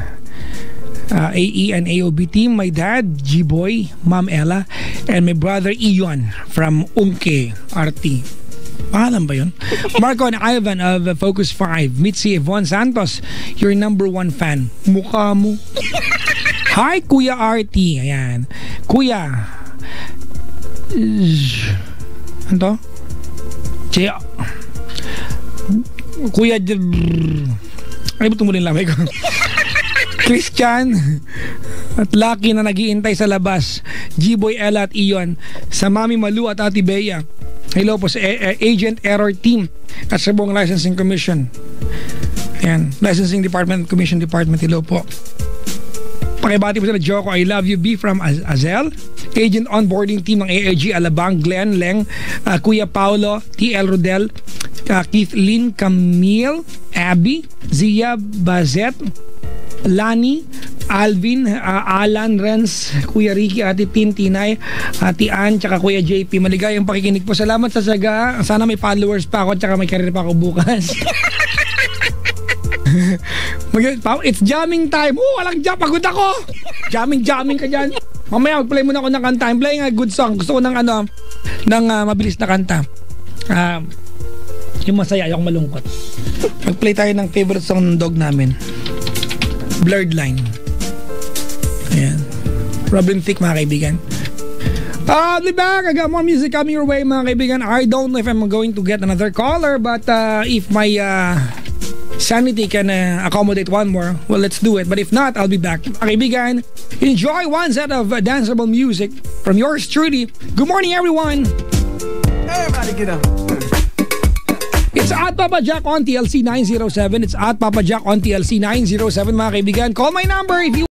AE and AOB team, my dad, G-Boy, Ma'am Ella, and my brother Ion from Unke, RT. Pangalan ba yun? Marco and Ivan of Focus 5. Mitzi Yvonne Santos, your number 1 fan. Mukha mo. Hi, Kuya RT. Ayan. Kuya. Ano to? Kuya. Ay, ba't tumulin lamay ko? Christian. At Lucky na nag-iintay sa labas. G-Boy, Ella at Ion. Sa Mami Malu at Ate Bea. Hello po sa Agent Error Team at sa buong Licensing Commission. Ayan. Licensing Department, Commission Department. Hello po. Pakibati po sila Joko, I love you B from Azel. Agent Onboarding Team ng AIG Alabang, Glenn Leng, Kuya Paulo, TL Rodel, Keith Lynn, Camille, Abby, Zia Bazet, Lani, Alvin, Alan, Renz, Kuya Ricky, Ate Tin, Tinay, Ate Ann, tsaka Kuya JP. Maligayang pakikinig po. Salamat sa saga. Sana may followers pa ako tsaka may career pa ako bukas. It's jamming time. Walang jam. Pagod ako. Jamming ka dyan. Mamaya mag-play muna ako ng kanta. I'm playing a good song. Gusto ko ng mabilis na kanta. Yung masaya, ayokong malungkot. Mag-play tayo ng favorite song ng dog namin. Blurred Line. Ayan. Robin Thicke, mga kaibigan. I'll be back. I got more music coming your way, mga kaibigan. I don't know if I'm going to get another caller, but if my sanity can accommodate one more, well, let's do it. But if not, I'll be back. Mga kaibigan, enjoy one set of danceable music from yours truly. Good morning, everyone. Everybody get up. It's at Papa Jack on TLC 907. It's at Papa Jack on TLC 907, mga kaibigan. Call my number if you